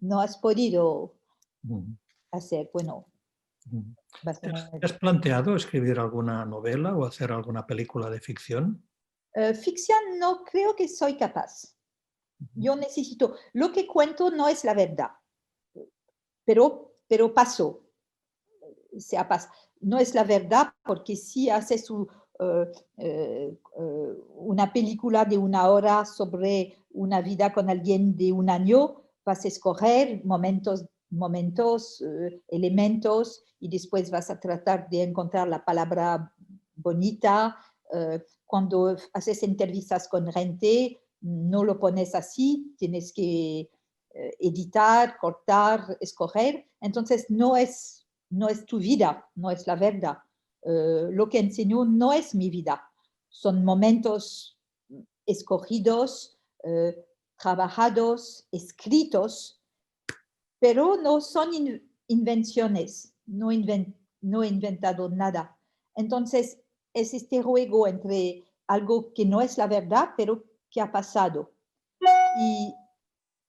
no has podido hacer. Bueno, ¿Te has planteado escribir alguna novela o hacer alguna película de ficción? Ficción no creo que soy capaz. Yo necesito, lo que cuento no es la verdad, pero pasó. No es la verdad, porque si haces una película de 1 hora sobre una vida con alguien de 1 año, vas a escoger momentos, elementos, y después vas a tratar de encontrar la palabra bonita. Cuando haces entrevistas con gente, no lo pones así, tienes que editar, cortar, escoger. Entonces no es tu vida, no es la verdad. Lo que enseño no es mi vida, son momentos escogidos, trabajados, escritos, pero no son invenciones, no he inventado nada. Entonces es este juego entre algo que no es la verdad, pero que ha pasado.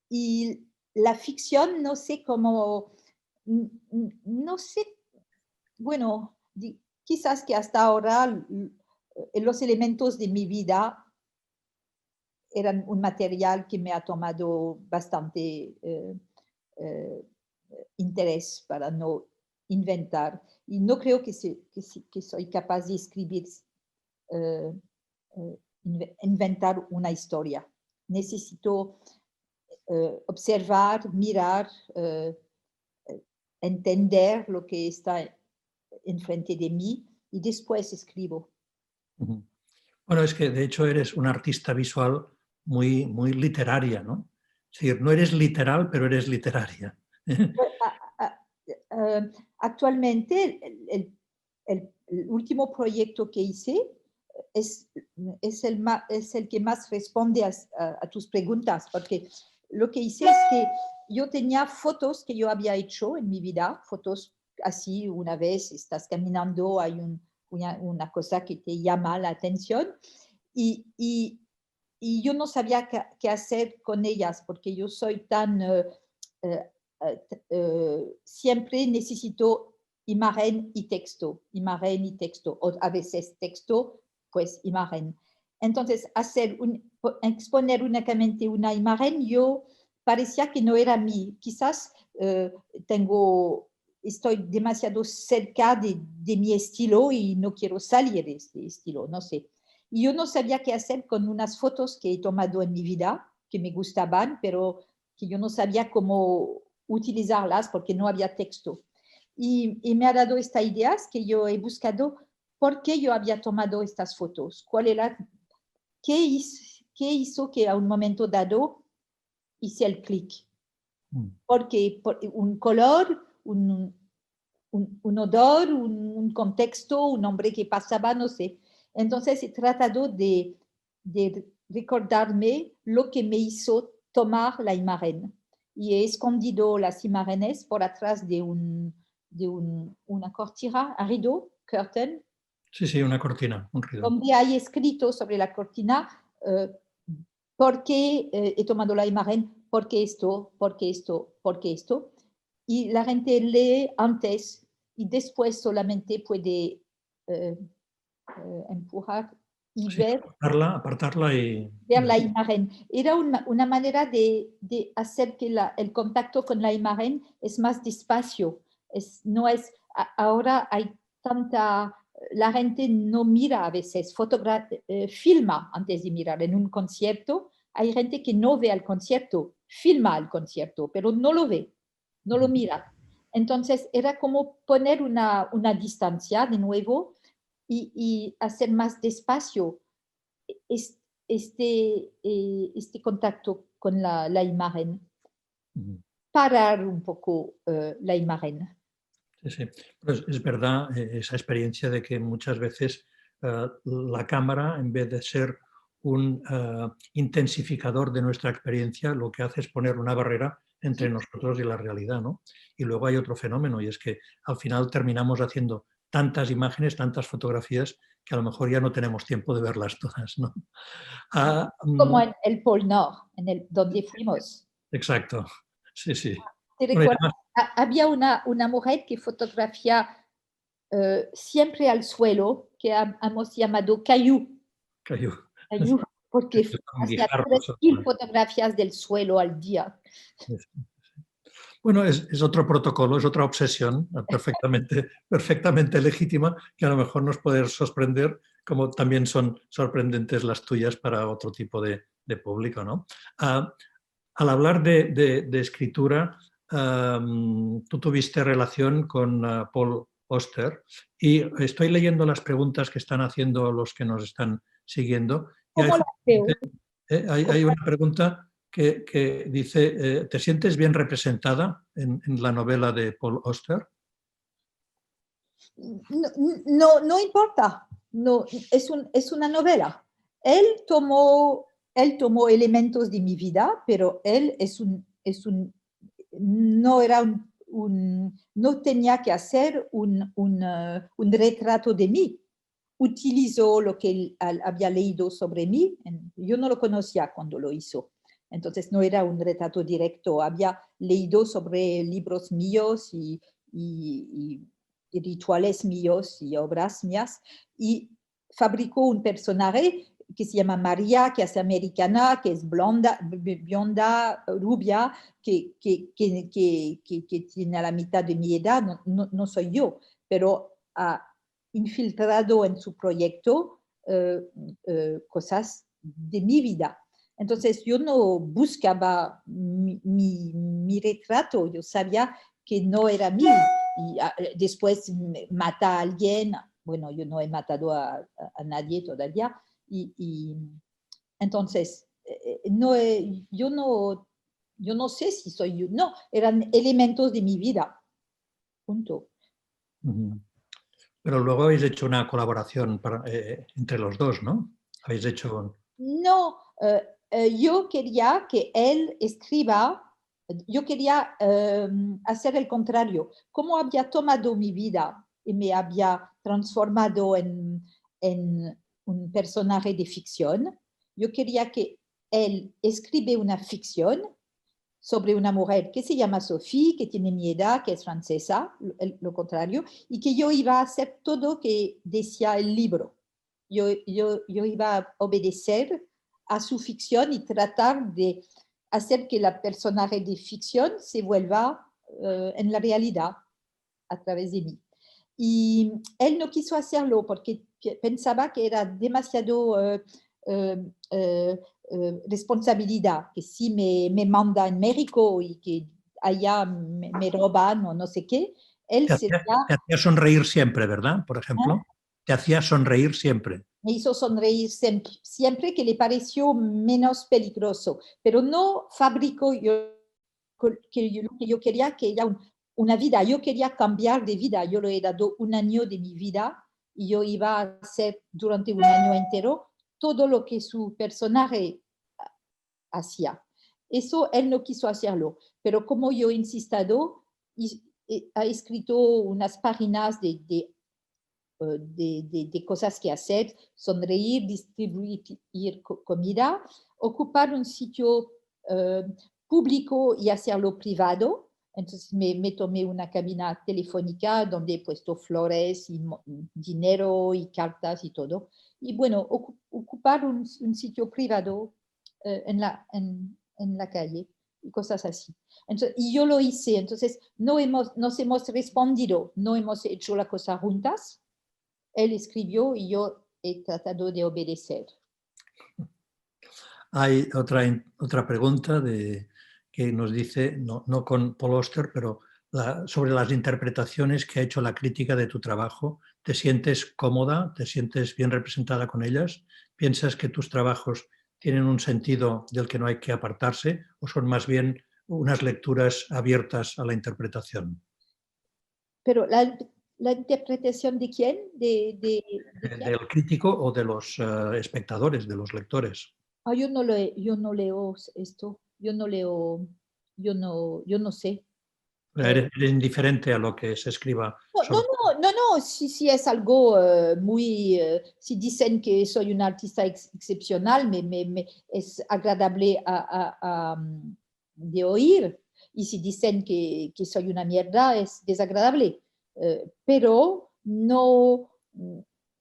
Y la ficción, no sé cómo, no sé, bueno, quizás que hasta ahora los elementos de mi vida eran un material que me ha tomado bastante interés para no inventar. Y no creo que soy capaz de escribir, eh, inventar una historia. Necesito observar, mirar, entender lo que está enfrente de mí y después escribo. Bueno, es que de hecho eres una artista visual muy literaria, ¿no? Es decir, no eres literal, pero eres literaria. Actualmente, el último proyecto que hice es el que más responde a tus preguntas, porque lo que hice es que yo tenía fotos que yo había hecho en mi vida, fotos así, una vez estás caminando, hay una cosa que te llama la atención y yo no sabía qué hacer con ellas, porque yo soy tan... siempre necesito imagen y texto, o a veces texto, pues imagen. Entonces, exponer únicamente una imagen, yo parecía que no era mí. Quizás estoy demasiado cerca de mi estilo y no quiero salir de este estilo, no sé. Y yo no sabía qué hacer con unas fotos que he tomado en mi vida, que me gustaban, pero que yo no sabía cómo utilizarlas porque no había texto. Y me ha dado esta idea que yo he buscado por qué yo había tomado estas fotos, qué hizo que a un momento dado hice el clic. Porque un color, un odor, un contexto, un hombre que pasaba, no sé. Entonces he tratado de recordarme lo que me hizo tomar la imagen. Y he escondido las imágenes por atrás de una cortina, un rideau, curtain. Sí, sí, una cortina, un rideau. Donde hay escrito sobre la cortina por qué he tomado la imagen, por qué esto, por qué esto, por qué esto. Y la gente lee antes y después solamente puede empujar y Sí, ver apartarla y... la imagen. Era una manera de hacer que el contacto con la imagen es más despacio. Ahora hay la gente no mira a veces, filma antes de mirar. En un concierto hay gente que no ve al concierto, filma el concierto, pero no lo ve, no lo mira. Entonces era como poner una distancia de nuevo y hacer más despacio este contacto con la imagen, parar un poco la imagen. Sí, sí. Pues es verdad esa experiencia de que muchas veces la cámara, en vez de ser un intensificador de nuestra experiencia, lo que hace es poner una barrera entre nosotros y la realidad, ¿no? Y luego hay otro fenómeno, y es que al final terminamos haciendo tantas imágenes, tantas fotografías, que a lo mejor ya no tenemos tiempo de verlas todas, ¿no? Como en el Pol Nord, donde fuimos. Exacto, sí, sí. ¿Te Bueno, recuerdas? Había una mujer que fotografía siempre al suelo, que hemos llamado Caillou. Cayó. Caillou, porque hacía 3.000 fotografías del suelo al día. Bueno, es otro protocolo, es otra obsesión perfectamente legítima, que a lo mejor nos puede sorprender, como también son sorprendentes las tuyas para otro tipo de público, ¿no? Al hablar de escritura, tú tuviste relación con Paul Auster, y estoy leyendo las preguntas que están haciendo los que nos están siguiendo. Y ¿Cómo la veo? hay una pregunta que dice, ¿te sientes bien representada en la novela de Paul Auster? No importa, no, es una novela. Él tomó elementos de mi vida, pero él no era no tenía que hacer un retrato de mí. Utilizó lo que él había leído sobre mí. Yo no lo conocía cuando lo hizo. Entonces no era un retrato directo. Había leído sobre libros míos y rituales míos y obras mías, y fabricó un personaje que se llama María, que es americana, que es blonda, rubia, que tiene a la mitad de mi edad. No soy yo, pero ha infiltrado en su proyecto cosas de mi vida. Entonces yo no buscaba mi retrato, yo sabía que no era mío. Y después mata a alguien. Bueno, yo no he matado a nadie todavía. Entonces, yo no sé si soy yo. No, eran elementos de mi vida. Punto. Pero luego habéis hecho una colaboración entre los dos, ¿no? Habéis hecho... No, yo quería que él escriba. Yo quería hacer el contrario. Como había tomado mi vida y me había transformado en un personaje de ficción, yo quería que él escribe una ficción sobre una mujer que se llama Sophie, que tiene mi edad, que es francesa, lo contrario, y que yo iba a hacer todo que decía el libro. Yo iba a obedecer a su ficción y tratar de hacer que la personaje de ficción se vuelva en la realidad a través de mí. Y él no quiso hacerlo porque pensaba que era demasiado responsabilidad, que si me manda en México y que allá me roban o no sé qué, él te hacía sonreír siempre, ¿verdad? Por ejemplo, te hacía sonreír siempre. me hizo sonreír siempre que le pareció menos peligroso, pero no fabricó lo que yo quería, que era una vida. Yo quería cambiar de vida. Yo le he dado un año de mi vida y yo iba a hacer durante un año entero todo lo que su personaje hacía. Eso él no quiso hacerlo, pero como yo he insistido, ha escrito unas páginas de cosas que hacer, sonreír, distribuir comida, ocupar un sitio público y hacerlo privado. Entonces me tomé una cabina telefónica donde he puesto flores y dinero y cartas y todo. Y bueno, ocupar un sitio privado en la calle y cosas así. Entonces, y yo lo hice, entonces nos hemos respondido, no hemos hecho la cosa juntas. Él escribió y yo he tratado de obedecer. Hay otra pregunta que nos dice, no con Paul Auster, pero sobre las interpretaciones que ha hecho la crítica de tu trabajo. ¿Te sientes cómoda? ¿Te sientes bien representada con ellas? ¿Piensas que tus trabajos tienen un sentido del que no hay que apartarse o son más bien unas lecturas abiertas a la interpretación? Pero la interpretación de quién? ¿De quién? ¿Del crítico o de los espectadores, de los lectores? Yo no leo esto, yo no sé. ¿Eres indiferente a lo que se escriba sobre? No, si es algo muy, si dicen que soy una artista excepcional, es agradable de oír, y si dicen que soy una mierda, es desagradable. Pero no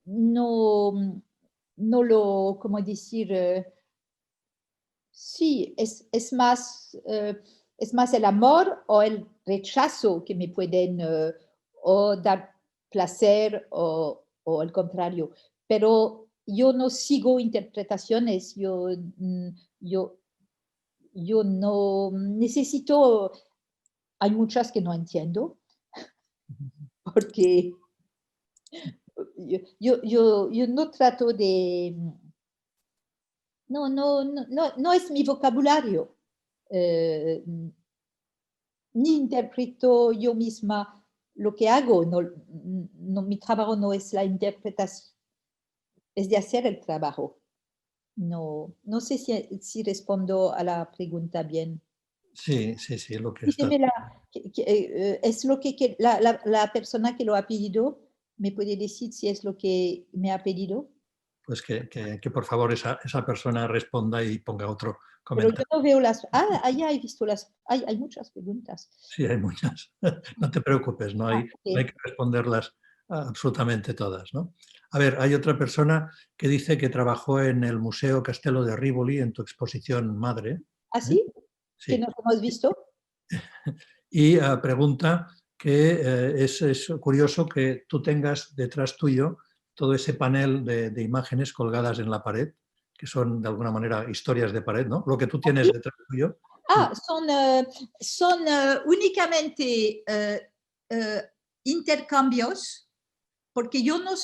lo, ¿cómo decir? Sí, es más el amor o el rechazo que me pueden o dar placer o el contrario. Pero yo no sigo interpretaciones, yo no necesito, hay muchas que no entiendo, porque yo no trato de, no es mi vocabulario. Ni interpreto yo misma lo que hago. Mi trabajo no es la interpretación, es de hacer el trabajo. No sé si respondo a la pregunta bien. Sí, lo que está. Es lo que la persona que lo ha pedido me puede decir si es lo que me ha pedido. Pues que por favor esa persona responda y ponga otro Pero yo comentario. no veo ya he visto hay muchas preguntas. Sí, hay muchas. No te preocupes, no hay Okay. que responderlas absolutamente todas, ¿no? A ver, hay otra persona que dice que trabajó en el Museo Castello de Rivoli en tu exposición madre. ¿Así? ¿Que Sí. nos hemos visto? Y pregunta que es curioso que tú tengas detrás tuyo todo ese panel de imágenes colgadas en la pared, que son de alguna manera historias de pared, ¿no? Lo que tú tienes detrás tuyo. Son únicamente intercambios, porque yo no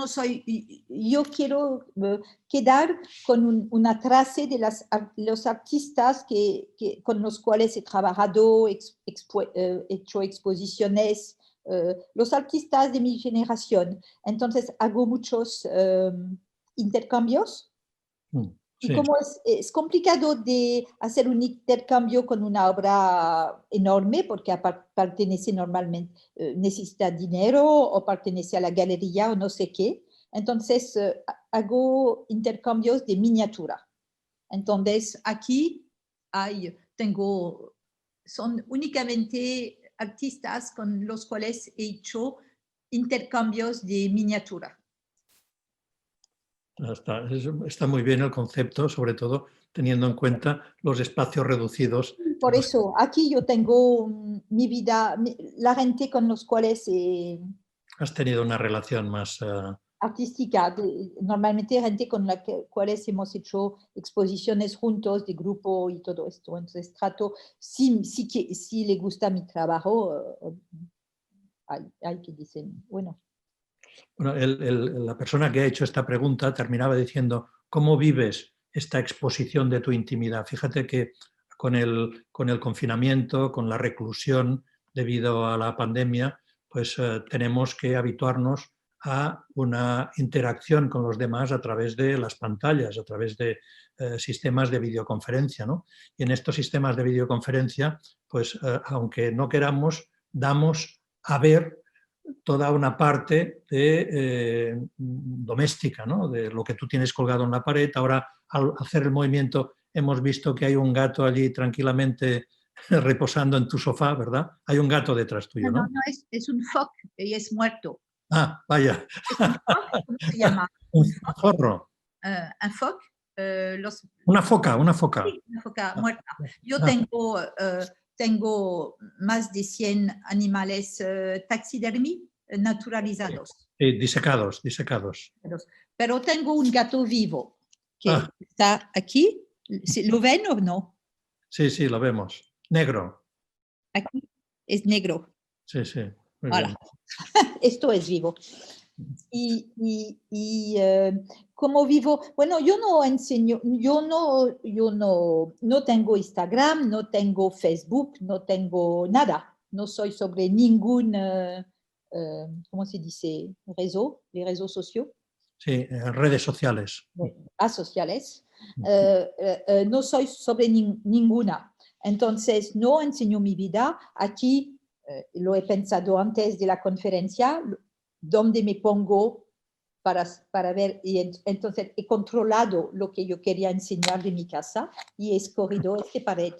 soy, yo quiero quedar con una frase de los artistas con los cuales he trabajado, hecho exposiciones, los artistas de mi generación. Entonces hago muchos intercambios. Sí. Y como es complicado de hacer un intercambio con una obra enorme, porque pertenece normalmente, necesita dinero o pertenece a la galería o no sé qué, entonces hago intercambios de miniatura. Entonces aquí hay son únicamente artistas con los cuales he hecho intercambios de miniatura. Está muy bien el concepto, sobre todo teniendo en cuenta los espacios reducidos. Por eso, aquí yo tengo mi vida, la gente con los cuales has tenido una relación más... artística, normalmente gente con la cuales hemos hecho exposiciones juntos de grupo y todo esto. Entonces trato, si le gusta mi trabajo, hay que decir, bueno. Bueno, la persona que ha hecho esta pregunta terminaba diciendo, ¿cómo vives esta exposición de tu intimidad? Fíjate que con el confinamiento, con la reclusión debido a la pandemia, pues tenemos que habituarnos a una interacción con los demás a través de las pantallas, a través de sistemas de videoconferencia, ¿no? Y en estos sistemas de videoconferencia, pues aunque no queramos, damos a ver toda una parte doméstica, ¿no? De lo que tú tienes colgado en la pared. Ahora, al hacer el movimiento, hemos visto que hay un gato allí tranquilamente reposando en tu sofá, ¿verdad? Hay un gato detrás tuyo, ¿no? No, es un foc y es muerto. Ah, vaya. ¿Es un foc? ¿Cómo se llama? Un zorro. Un foc. Una foca, una foca. Sí, una foca muerta. Yo tengo más de 100 animales taxidermia naturalizados. Sí, disecados. Pero tengo un gato vivo que está aquí. ¿Lo ven o no? Sí, lo vemos. Negro. Aquí es negro. Sí. Muy bien. Esto es vivo. Y ¿cómo vivo? Bueno, yo no enseño, yo no tengo Instagram, no tengo Facebook, no tengo nada. No soy sobre ningún, ¿cómo se dice? Réseau, les réseaux sociaux. Sí, redes sociales. Sociales. No soy sobre ninguna. Entonces, no enseño mi vida. Aquí lo he pensado antes de la conferencia, donde me pongo para ver, y entonces he controlado lo que yo quería enseñar de mi casa y he escogido esta pared.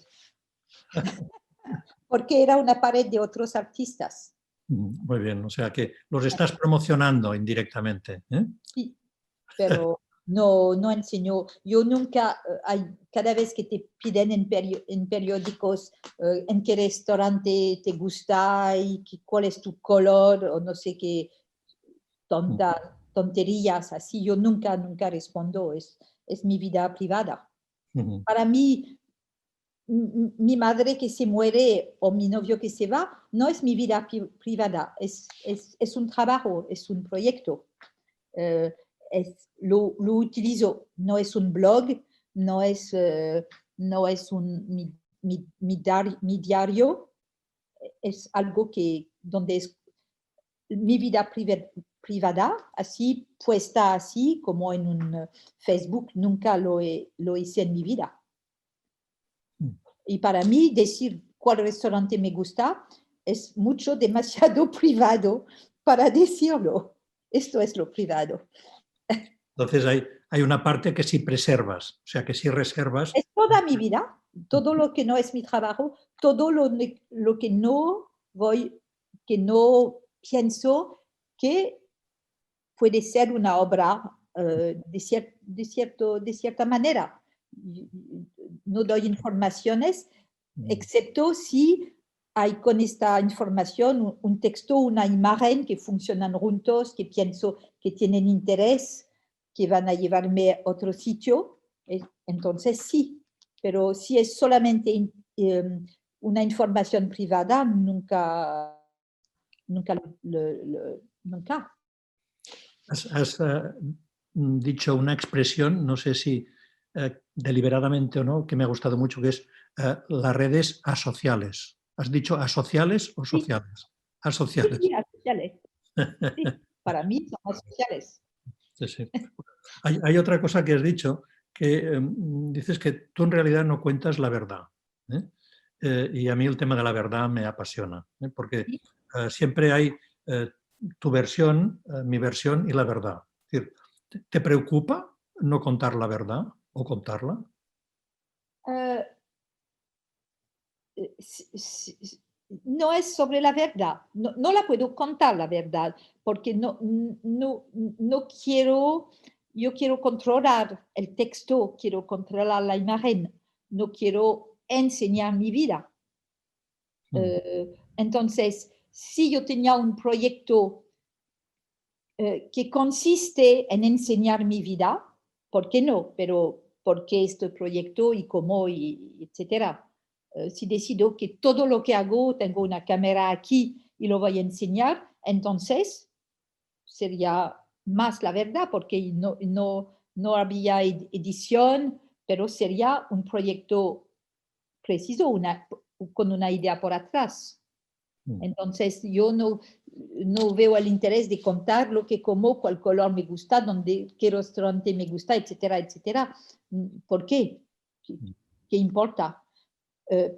Porque era una pared de otros artistas. Muy bien, o sea que los estás promocionando indirectamente. Sí, pero no enseño. Yo nunca, cada vez que te piden en periódicos en qué restaurante te gusta y cuál es tu color o no sé qué tonterías así, yo nunca respondo. Es mi vida privada. Para mí, mi madre que se muere o mi novio que se va, no es mi vida privada, es un trabajo, es un proyecto. Lo utilizo, no es un blog, no es mi diario, es algo donde es mi vida privada, así puesta así como en un Facebook, nunca lo hice en mi vida. Y para mí decir cuál restaurante me gusta es demasiado privado para decirlo. Esto es lo privado. Entonces hay una parte que sí preservas, o sea que sí reservas. Es toda mi vida, todo lo que no es mi trabajo, todo lo que no pienso que puede ser una obra de cierta manera. No doy informaciones, excepto si hay con esta información un texto, una imagen que funcionan juntos, que pienso que tienen interés, que van a llevarme a otro sitio, entonces sí. Pero si es solamente una información privada, nunca. Has dicho una expresión, no sé si deliberadamente o no, que me ha gustado mucho, que es las redes asociales. ¿Has dicho asociales o sociales? Sí. Asociales. Sí, asociales. Sí, para mí son asociales. Sí. Hay otra cosa que has dicho, que dices que tú en realidad no cuentas la verdad. Y a mí el tema de la verdad me apasiona, porque siempre hay tu versión, mi versión y la verdad. Es decir, ¿te preocupa no contar la verdad o contarla? no es sobre la verdad, no la puedo contar la verdad, porque no quiero, yo quiero controlar el texto, quiero controlar la imagen, no quiero enseñar mi vida. Entonces, si yo tenía un proyecto que consiste en enseñar mi vida, ¿por qué no? Pero ¿por qué este proyecto y cómo, etcétera? Si decido que todo lo que hago, tengo una cámara aquí y lo voy a enseñar, entonces sería más la verdad, porque no había edición, pero sería un proyecto preciso, con una idea por atrás. Entonces yo no veo el interés de contar lo que como, cuál color me gusta, qué restaurante me gusta, etcétera, etcétera. ¿Por qué? ¿Qué importa?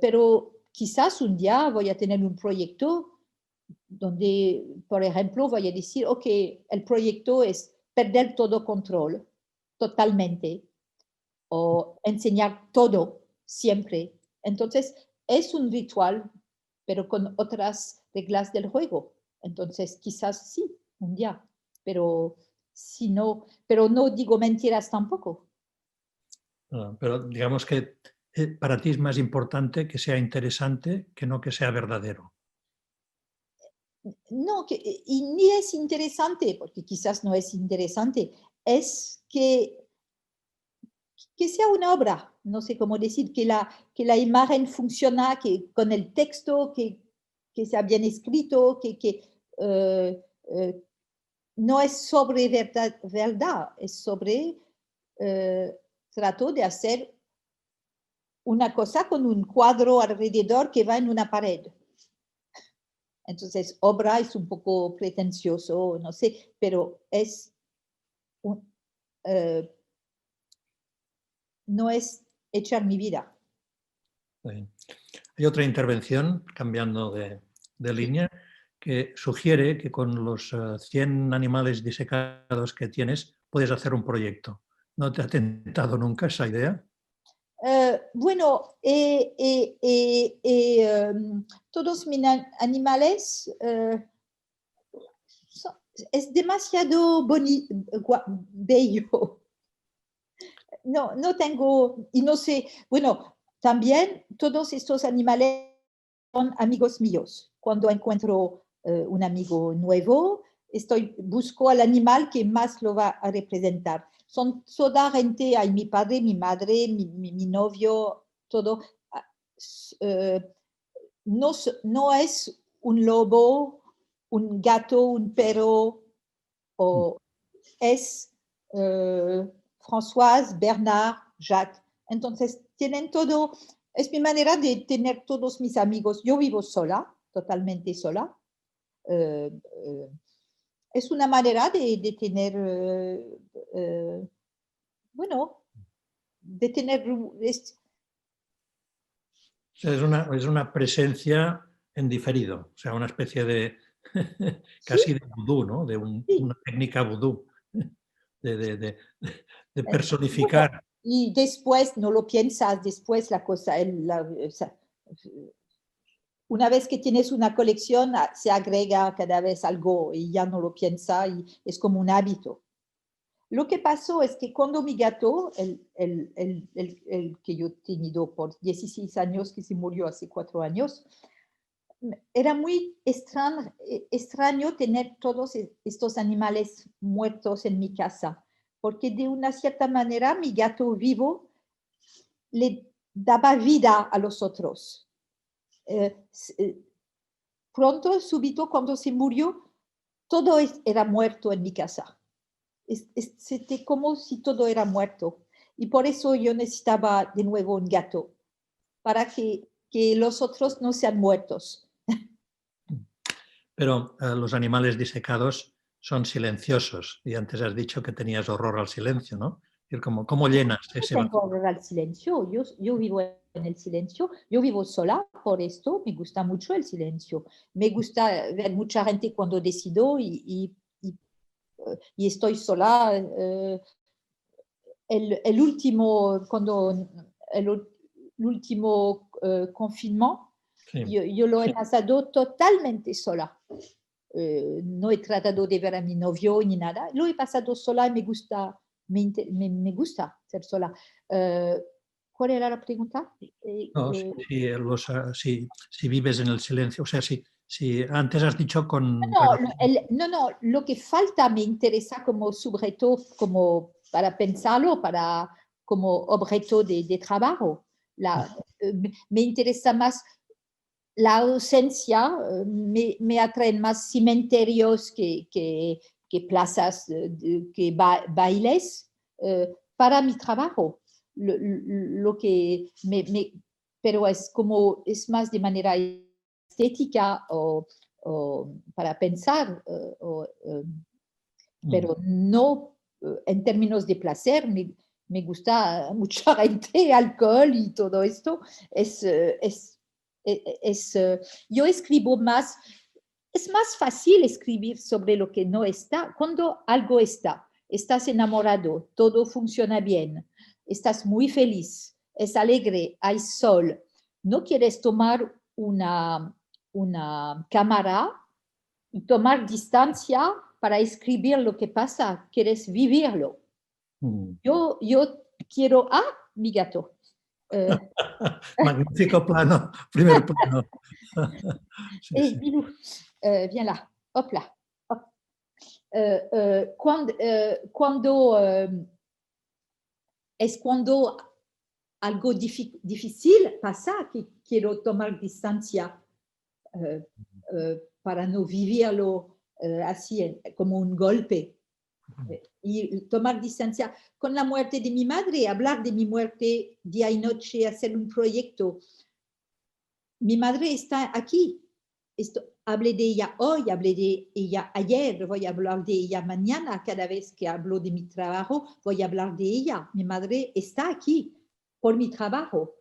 Pero quizás un día voy a tener un proyecto donde, por ejemplo, voy a decir, ok, el proyecto es perder todo control, totalmente, o enseñar todo, siempre. Entonces, es un ritual, pero con otras reglas del juego. Entonces, quizás sí, un día, pero si no, pero no digo mentiras tampoco. Pero digamos que para ti es más importante que sea interesante que no que sea verdadero. No, y ni es interesante, porque quizás no es interesante, es que sea una obra, no sé cómo decir, que la imagen funciona, que con el texto, que sea bien escrito, no es sobre verdad, es sobre trato de hacer una cosa con un cuadro alrededor que va en una pared. Entonces, obra es un poco pretencioso, no sé, pero es no es echar mi vida. Hay otra intervención, cambiando de línea, que sugiere que con los 100 animales disecados que tienes puedes hacer un proyecto. ¿No te ha tentado nunca esa idea? Bueno, todos mis animales es demasiado bello. No tengo, y no sé, bueno, también todos estos animales son amigos míos. Cuando encuentro un amigo nuevo, busco al animal que más lo va a representar. Son toda gente, hay mi padre, mi madre, mi novio, todo. No es un lobo, un gato, un perro, o es Françoise, Bernard, Jacques. Entonces, tienen todo, es mi manera de tener todos mis amigos. Yo vivo sola, totalmente sola. Es una manera de tener, bueno, de tener... Es una presencia en diferido, o sea, una especie de Sí, casi de vudú, ¿no? De sí. una técnica vudú, de Bueno, personificar. y después no lo piensas, después la cosa, o sea, una vez que tienes una colección, se agrega cada vez algo y ya no lo piensa y es como un hábito. Lo que pasó es que cuando mi gato, el que yo he tenido por 16 años, que se murió hace 4 años, era muy extraño tener todos estos animales muertos en mi casa, porque de una cierta manera mi gato vivo le daba vida a los otros. Pronto, súbito, cuando se murió, todo era muerto en mi casa. C'était como si todo era muerto. Y por eso yo necesitaba de nuevo un gato, para que los otros no sean muertos. Pero los animales disecados son silenciosos y antes has dicho que tenías horror al silencio, ¿no? ¿Cómo llenas No ese tengo vacío? horror al silencio, yo vivo en el silencio, yo vivo sola, por esto me gusta mucho el silencio. Me gusta ver mucha gente cuando decido y estoy sola. El último, cuando el último confinement, Sí. Yo lo he pasado totalmente sola. No he tratado de ver a mi novio ni nada. Lo he pasado sola y me gusta ser sola. ¿Cuál era la pregunta? No, si vives en el silencio, o sea, si antes has dicho con... No, lo que falta me interesa como sobre todo como para pensarlo, como objeto de trabajo. Me interesa más la ausencia, me atraen más cementerios que plazas, que bailes para mi trabajo. Lo que pero es más de manera estética o para pensar, pero no en términos de placer. Me gusta mucha gente, alcohol y todo esto. Yo escribo más, es más fácil escribir sobre lo que no está. Cuando algo está, estás enamorado, todo funciona bien, estás muy feliz, es alegre, hay sol, no quieres tomar una cámara y tomar distancia para escribir lo que pasa, quieres vivirlo. Yo quiero... mi gato. Magnífico plano, primer plano. Sí. Viens là, hop là. Hop. Cuando algo difícil pasa, que quiero tomar distancia para no vivirlo así como un golpe. Y tomar distancia con la muerte de mi madre, hablar de mi muerte día y noche, hacer un proyecto. Mi madre está aquí. Hablé de ella hoy, hablé de ella ayer, voy a hablar de ella mañana. Cada vez que hablo de mi trabajo, voy a hablar de ella. Mi madre está aquí por mi trabajo.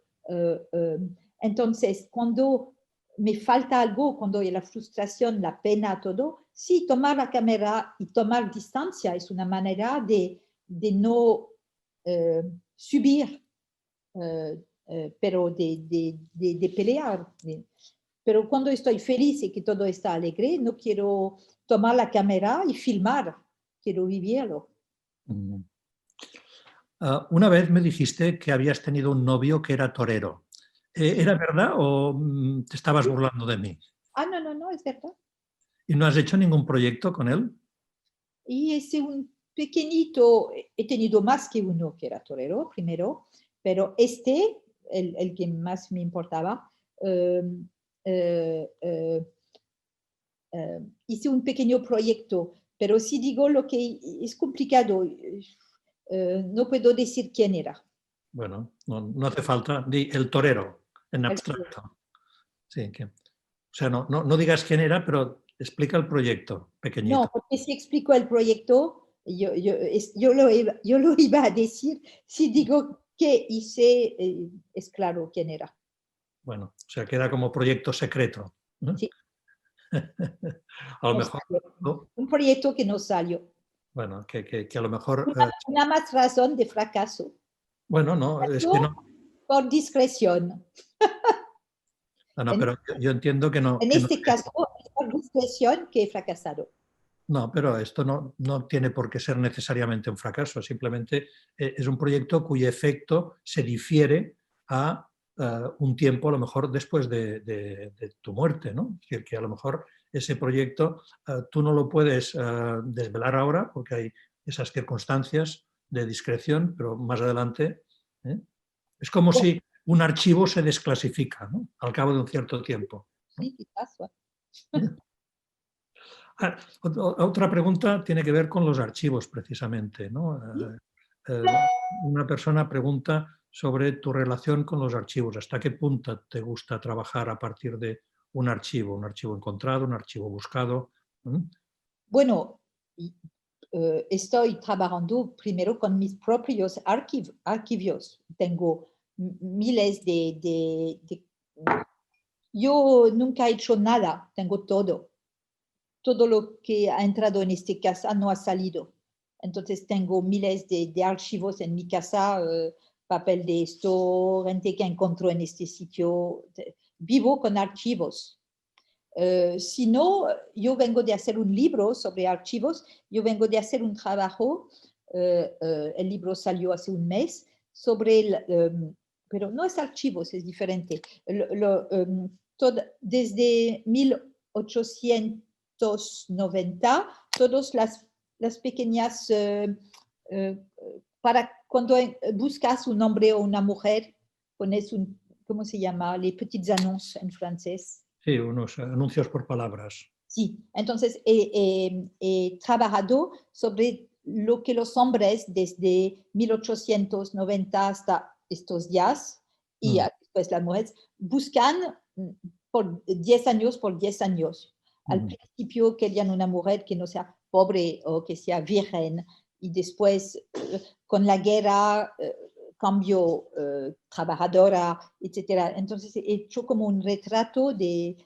Entonces, cuando me falta algo, cuando hay la frustración, la pena, todo, sí, tomar la cámara y tomar distancia es una manera de no subir, pero de pelear. Pero cuando estoy feliz y que todo está alegre, no quiero tomar la cámara y filmar, quiero vivirlo. Una vez me dijiste que habías tenido un novio que era torero. ¿Era verdad o te estabas burlando de mí? No, es verdad. ¿Y no has hecho ningún proyecto con él? Y ese un pequeñito, he tenido más que uno que era torero primero, pero el que más me importaba, hice un pequeño proyecto, pero si digo lo que es complicado, no puedo decir quién era. Bueno, no hace falta. Di el torero, en abstracto. Sí, o sea, no digas quién era, pero explica el proyecto pequeñito. No, porque si explico el proyecto, yo lo iba a decir. Si digo qué hice, es claro quién era. Bueno, o sea, queda como proyecto secreto, ¿no? Sí. A lo mejor... ¿no? Un proyecto que no salió. Bueno, que a lo mejor... Una más razón de fracaso. Bueno, no, es que no... Por discreción. No, pero yo entiendo que no... En este caso, es por discreción que he fracasado. No, pero esto no tiene por qué ser necesariamente un fracaso, simplemente es un proyecto cuyo efecto se difiere a un tiempo a lo mejor después de tu muerte, ¿no? Es decir, que a lo mejor ese proyecto tú no lo puedes desvelar ahora porque hay esas circunstancias de discreción, pero más adelante es como si un archivo se desclasifica, ¿no? Al cabo de un cierto tiempo, ¿no? Sí, quizás. Otra pregunta tiene que ver con los archivos, precisamente, ¿no? Una persona pregunta sobre tu relación con los archivos. ¿Hasta qué punto te gusta trabajar a partir de un archivo encontrado, un archivo buscado? Bueno, estoy trabajando primero con mis propios archivos. Tengo miles Yo nunca he hecho nada, tengo todo. Todo lo que ha entrado en este casa no ha salido. Entonces tengo miles de archivos en mi casa, papel de esto, gente que encontró en este sitio. vivo con archivos. Si no, yo vengo de hacer un libro sobre archivos, yo vengo de hacer un trabajo, el libro salió hace un mes, sobre, pero no es archivos, es diferente. Desde 1890, todas las pequeñas, para cuando buscas un hombre o una mujer, pones un, ¿cómo se llama? Les petites annonces en francés. Sí, unos anuncios por palabras. Sí, entonces he trabajado sobre lo que los hombres desde 1890 hasta estos días y después las mujeres buscan por 10 años por 10 años. Al principio querían una mujer que no sea pobre o que sea virgen y después con la guerra cambio trabajadora, etc. Entonces he hecho como un retrato de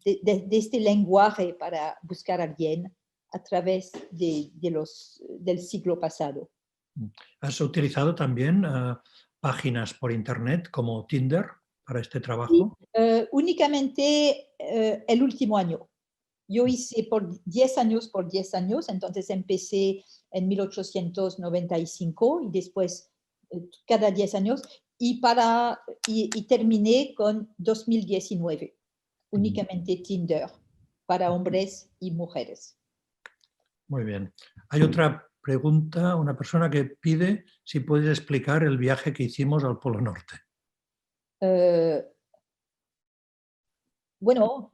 este lenguaje para buscar a alguien a través del siglo pasado. ¿Has utilizado también páginas por internet como Tinder para este trabajo? Sí, únicamente el último año. Yo hice por 10 años, entonces empecé en 1895 y después cada 10 años y terminé con 2019. Únicamente Tinder para hombres y mujeres. Muy bien. Hay otra pregunta, una persona que pide si puedes explicar el viaje que hicimos al Polo Norte. Bueno,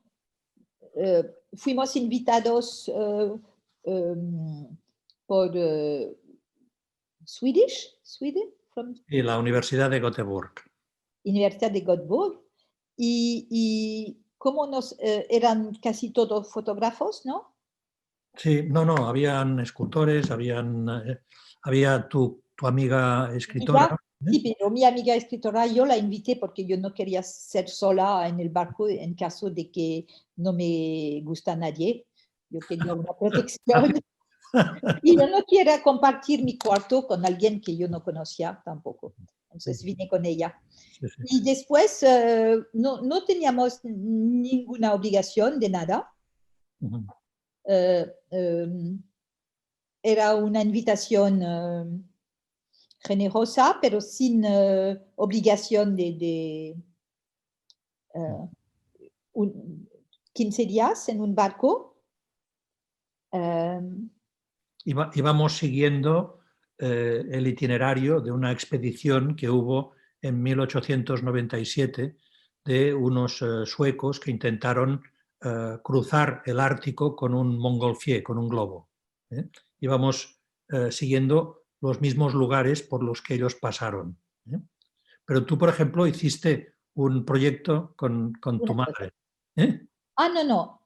fuimos invitados por Sweden, Y la Universidad de Göteborg. Universidad de Göteborg, y como eran casi todos fotógrafos, ¿no? Sí, no, habían escultores, había tu amiga escritora. Sí, pero mi amiga escritora yo la invité porque yo no quería ser sola en el barco en caso de que no me gusta nadie. Yo quería una protección. Y yo no quiero compartir mi cuarto con alguien que yo no conocía tampoco. Entonces vine con ella. Sí, sí. Y después no teníamos ninguna obligación de nada. Era una invitación generosa, pero sin obligación de 15 días en un barco. Íbamos siguiendo el itinerario de una expedición que hubo en 1897 de unos suecos que intentaron cruzar el Ártico con un montgolfier, con un globo. Íbamos siguiendo los mismos lugares por los que ellos pasaron. Pero tú, por ejemplo, hiciste un proyecto con tu madre. No.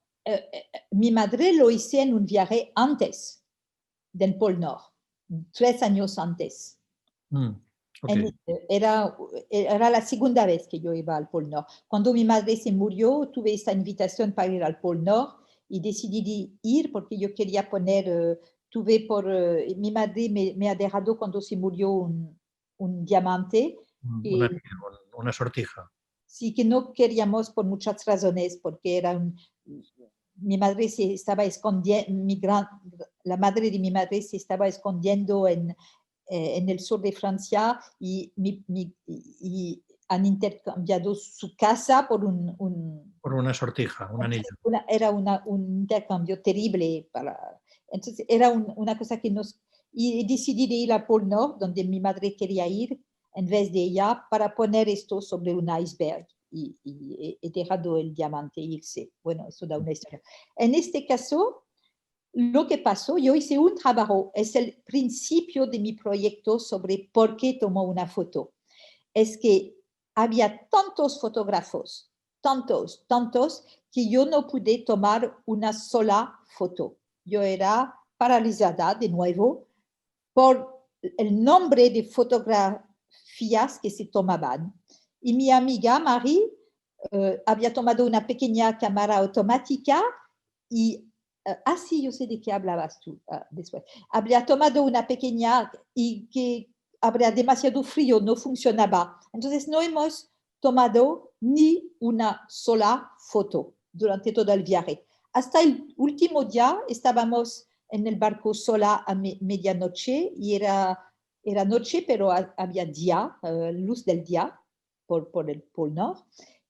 Mi madre lo hice en un viaje antes del Polo Norte, 3 años antes. Okay. Era la segunda vez que yo iba al Polo Norte. Cuando mi madre se murió, tuve esta invitación para ir al Polo Norte y decidí ir porque yo quería poner, mi madre me ha dejado cuando se murió un diamante. Una sortija. Sí, que no queríamos por muchas razones, porque mi madre se estaba escondiendo, la madre de mi madre se estaba escondiendo en el sur de Francia y han intercambiado su casa por por una sortija, un anillo. Era un intercambio terrible. Entonces era una cosa que y decidí de ir al Polo Norte, donde mi madre quería ir, en vez de ella, para poner esto sobre un iceberg y he dejado el diamante irse. Bueno, eso da una historia. En este caso, lo que pasó, yo hice un trabajo, es el principio de mi proyecto sobre por qué tomo una foto. Es que había tantos fotógrafos, tantos, que yo no pude tomar una sola foto. Yo era paralizada de nuevo por el nombre de fotografías que se tomaban. Y mi amiga Marie había tomado una pequeña cámara automática y sí, yo sé de qué hablabas tú después. Había tomado una pequeña y que habría demasiado frío, no funcionaba. Entonces no hemos tomado ni una sola foto durante todo el viaje. Hasta el último día estábamos en el barco sola a medianoche y era noche, pero había día, luz del día por el Polo Norte.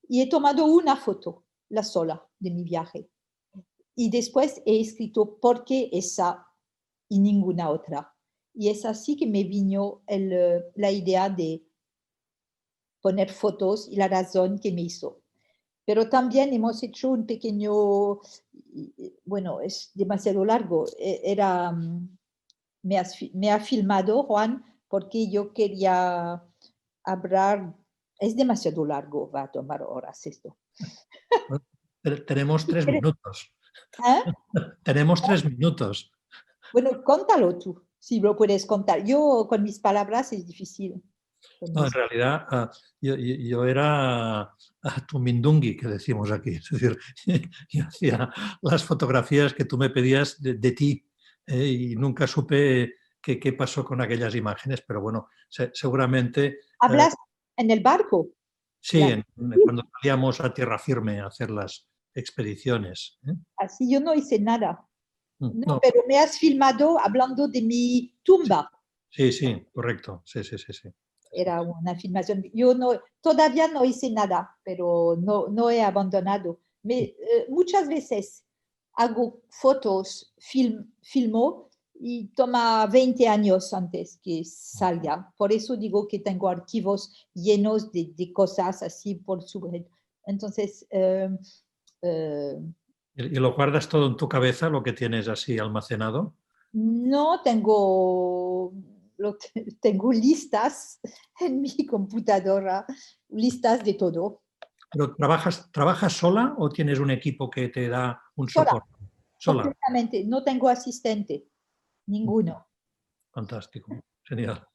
Y he tomado una foto, la sola, de mi viaje. Y después he escrito por qué esa y ninguna otra. Y es así que me vino la idea de poner fotos y la razón que me hizo. Pero también hemos hecho un pequeño, bueno, es demasiado largo. Me ha filmado Juan porque yo quería hablar. Es demasiado largo, va a tomar horas esto. Tenemos 3 minutos. ¿Eh? Tenemos 3 minutos. Bueno, contalo tú, si lo puedes contar. Yo con mis palabras es difícil. No, en realidad yo era tumindungui, que decimos aquí. Es decir, yo hacía las fotografías que tú me pedías de ti y nunca supe qué pasó con aquellas imágenes, pero bueno, seguramente... ¿Hablas en el barco? Sí, cuando salíamos a tierra firme a hacer las expediciones. Así yo no hice nada. No, No. pero me has filmado hablando de mi tumba. Sí, sí, correcto. Sí. Era una filmación. Yo todavía no hice nada, pero no he abandonado. Muchas veces hago fotos, filmo y toma 20 años antes que salga. Por eso digo que tengo archivos llenos de cosas así por su... Entonces... ¿Y lo guardas todo en tu cabeza, lo que tienes así almacenado? No, tengo listas en mi computadora, listas de todo. ¿Pero trabajas sola o tienes un equipo que te da un soporte? Sola. Completamente. No tengo asistente, ninguno. Fantástico, genial.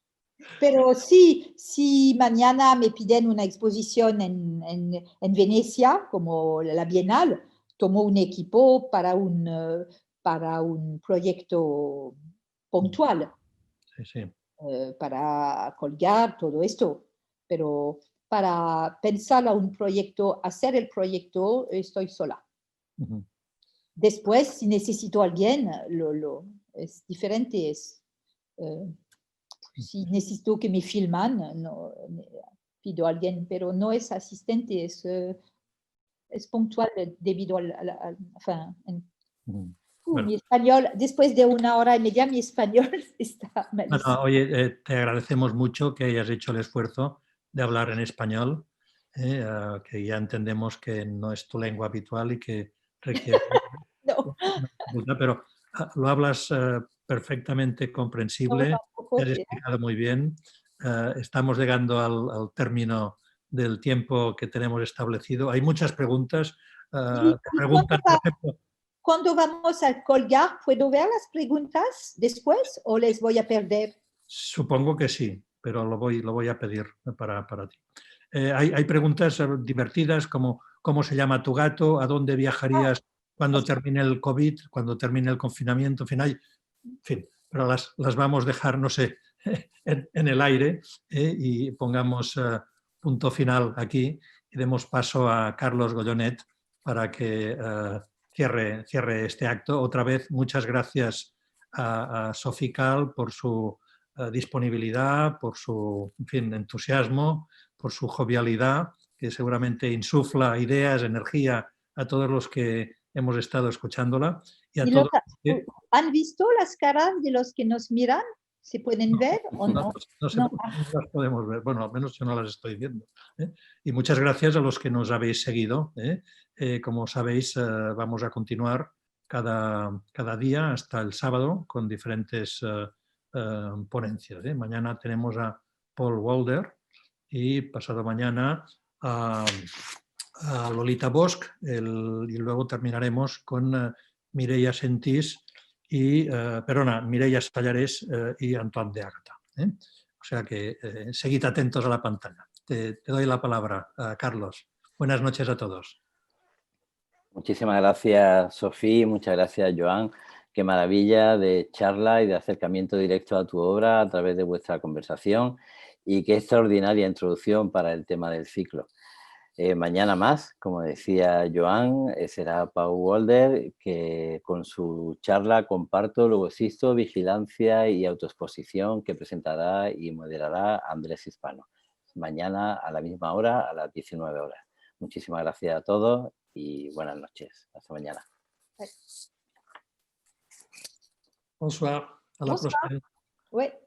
Pero sí, si mañana me piden una exposición en Venecia, como la Bienal, tomo un equipo para un proyecto puntual. Sí. Para colgar todo esto, pero para pensar a un proyecto, hacer el proyecto, estoy sola. Uh-huh. Después, si necesito a alguien, es diferente. Si necesito que me filman, no, pido a alguien, pero no es asistente, es puntual debido Bueno. Mi español, después de 1 hora y media, mi español está malísimo. Bueno, oye, te agradecemos mucho que hayas hecho el esfuerzo de hablar en español, que ya entendemos que no es tu lengua habitual y que requiere No. pero lo hablas perfectamente comprensible, No, te has explicado muy bien. Estamos llegando al término del tiempo que tenemos establecido. Hay muchas preguntas. Te preguntan, por ejemplo, ¿cuándo vamos a colgar? ¿Puedo ver las preguntas después o les voy a perder? Supongo que sí, pero lo voy a pedir para ti. Hay preguntas divertidas como ¿cómo se llama tu gato? ¿A dónde viajarías cuando termine el COVID? ¿Cuando termine el confinamiento? En fin, pero las vamos a dejar, no sé, en el aire y pongamos punto final aquí y demos paso a Carlos Gollonet para que cierre este acto. Otra vez, muchas gracias a Sofical por su disponibilidad, por su entusiasmo, por su jovialidad, que seguramente insufla ideas, energía a todos los que hemos estado escuchándola. Y a todos ¿Han visto las caras de los que nos miran? ¿Se pueden ver o no? No las podemos ver. Bueno, al menos yo no las estoy viendo. Y muchas gracias a los que nos habéis seguido. Como sabéis, vamos a continuar cada día hasta el sábado con diferentes ponencias. Mañana tenemos a Paul Walder y pasado mañana a Lolita Bosch y luego terminaremos con Mireia Sentís y, Mireia Sallarés y Antoine de Ágata. O sea que seguid atentos a la pantalla. Te doy la palabra, Carlos. Buenas noches a todos. Muchísimas gracias, Sofía, muchas gracias, Joan. Qué maravilla de charla y de acercamiento directo a tu obra a través de vuestra conversación y qué extraordinaria introducción para el tema del ciclo. Mañana más, como decía Joan, será Pau Wolder, que con su charla Comparto, luego existo, vigilancia y autoexposición, que presentará y moderará Andrés Hispano. Mañana a la misma hora, a las 19 horas. Muchísimas gracias a todos y buenas noches. Hasta mañana. Bonsoir. À la prochaine. Ouais.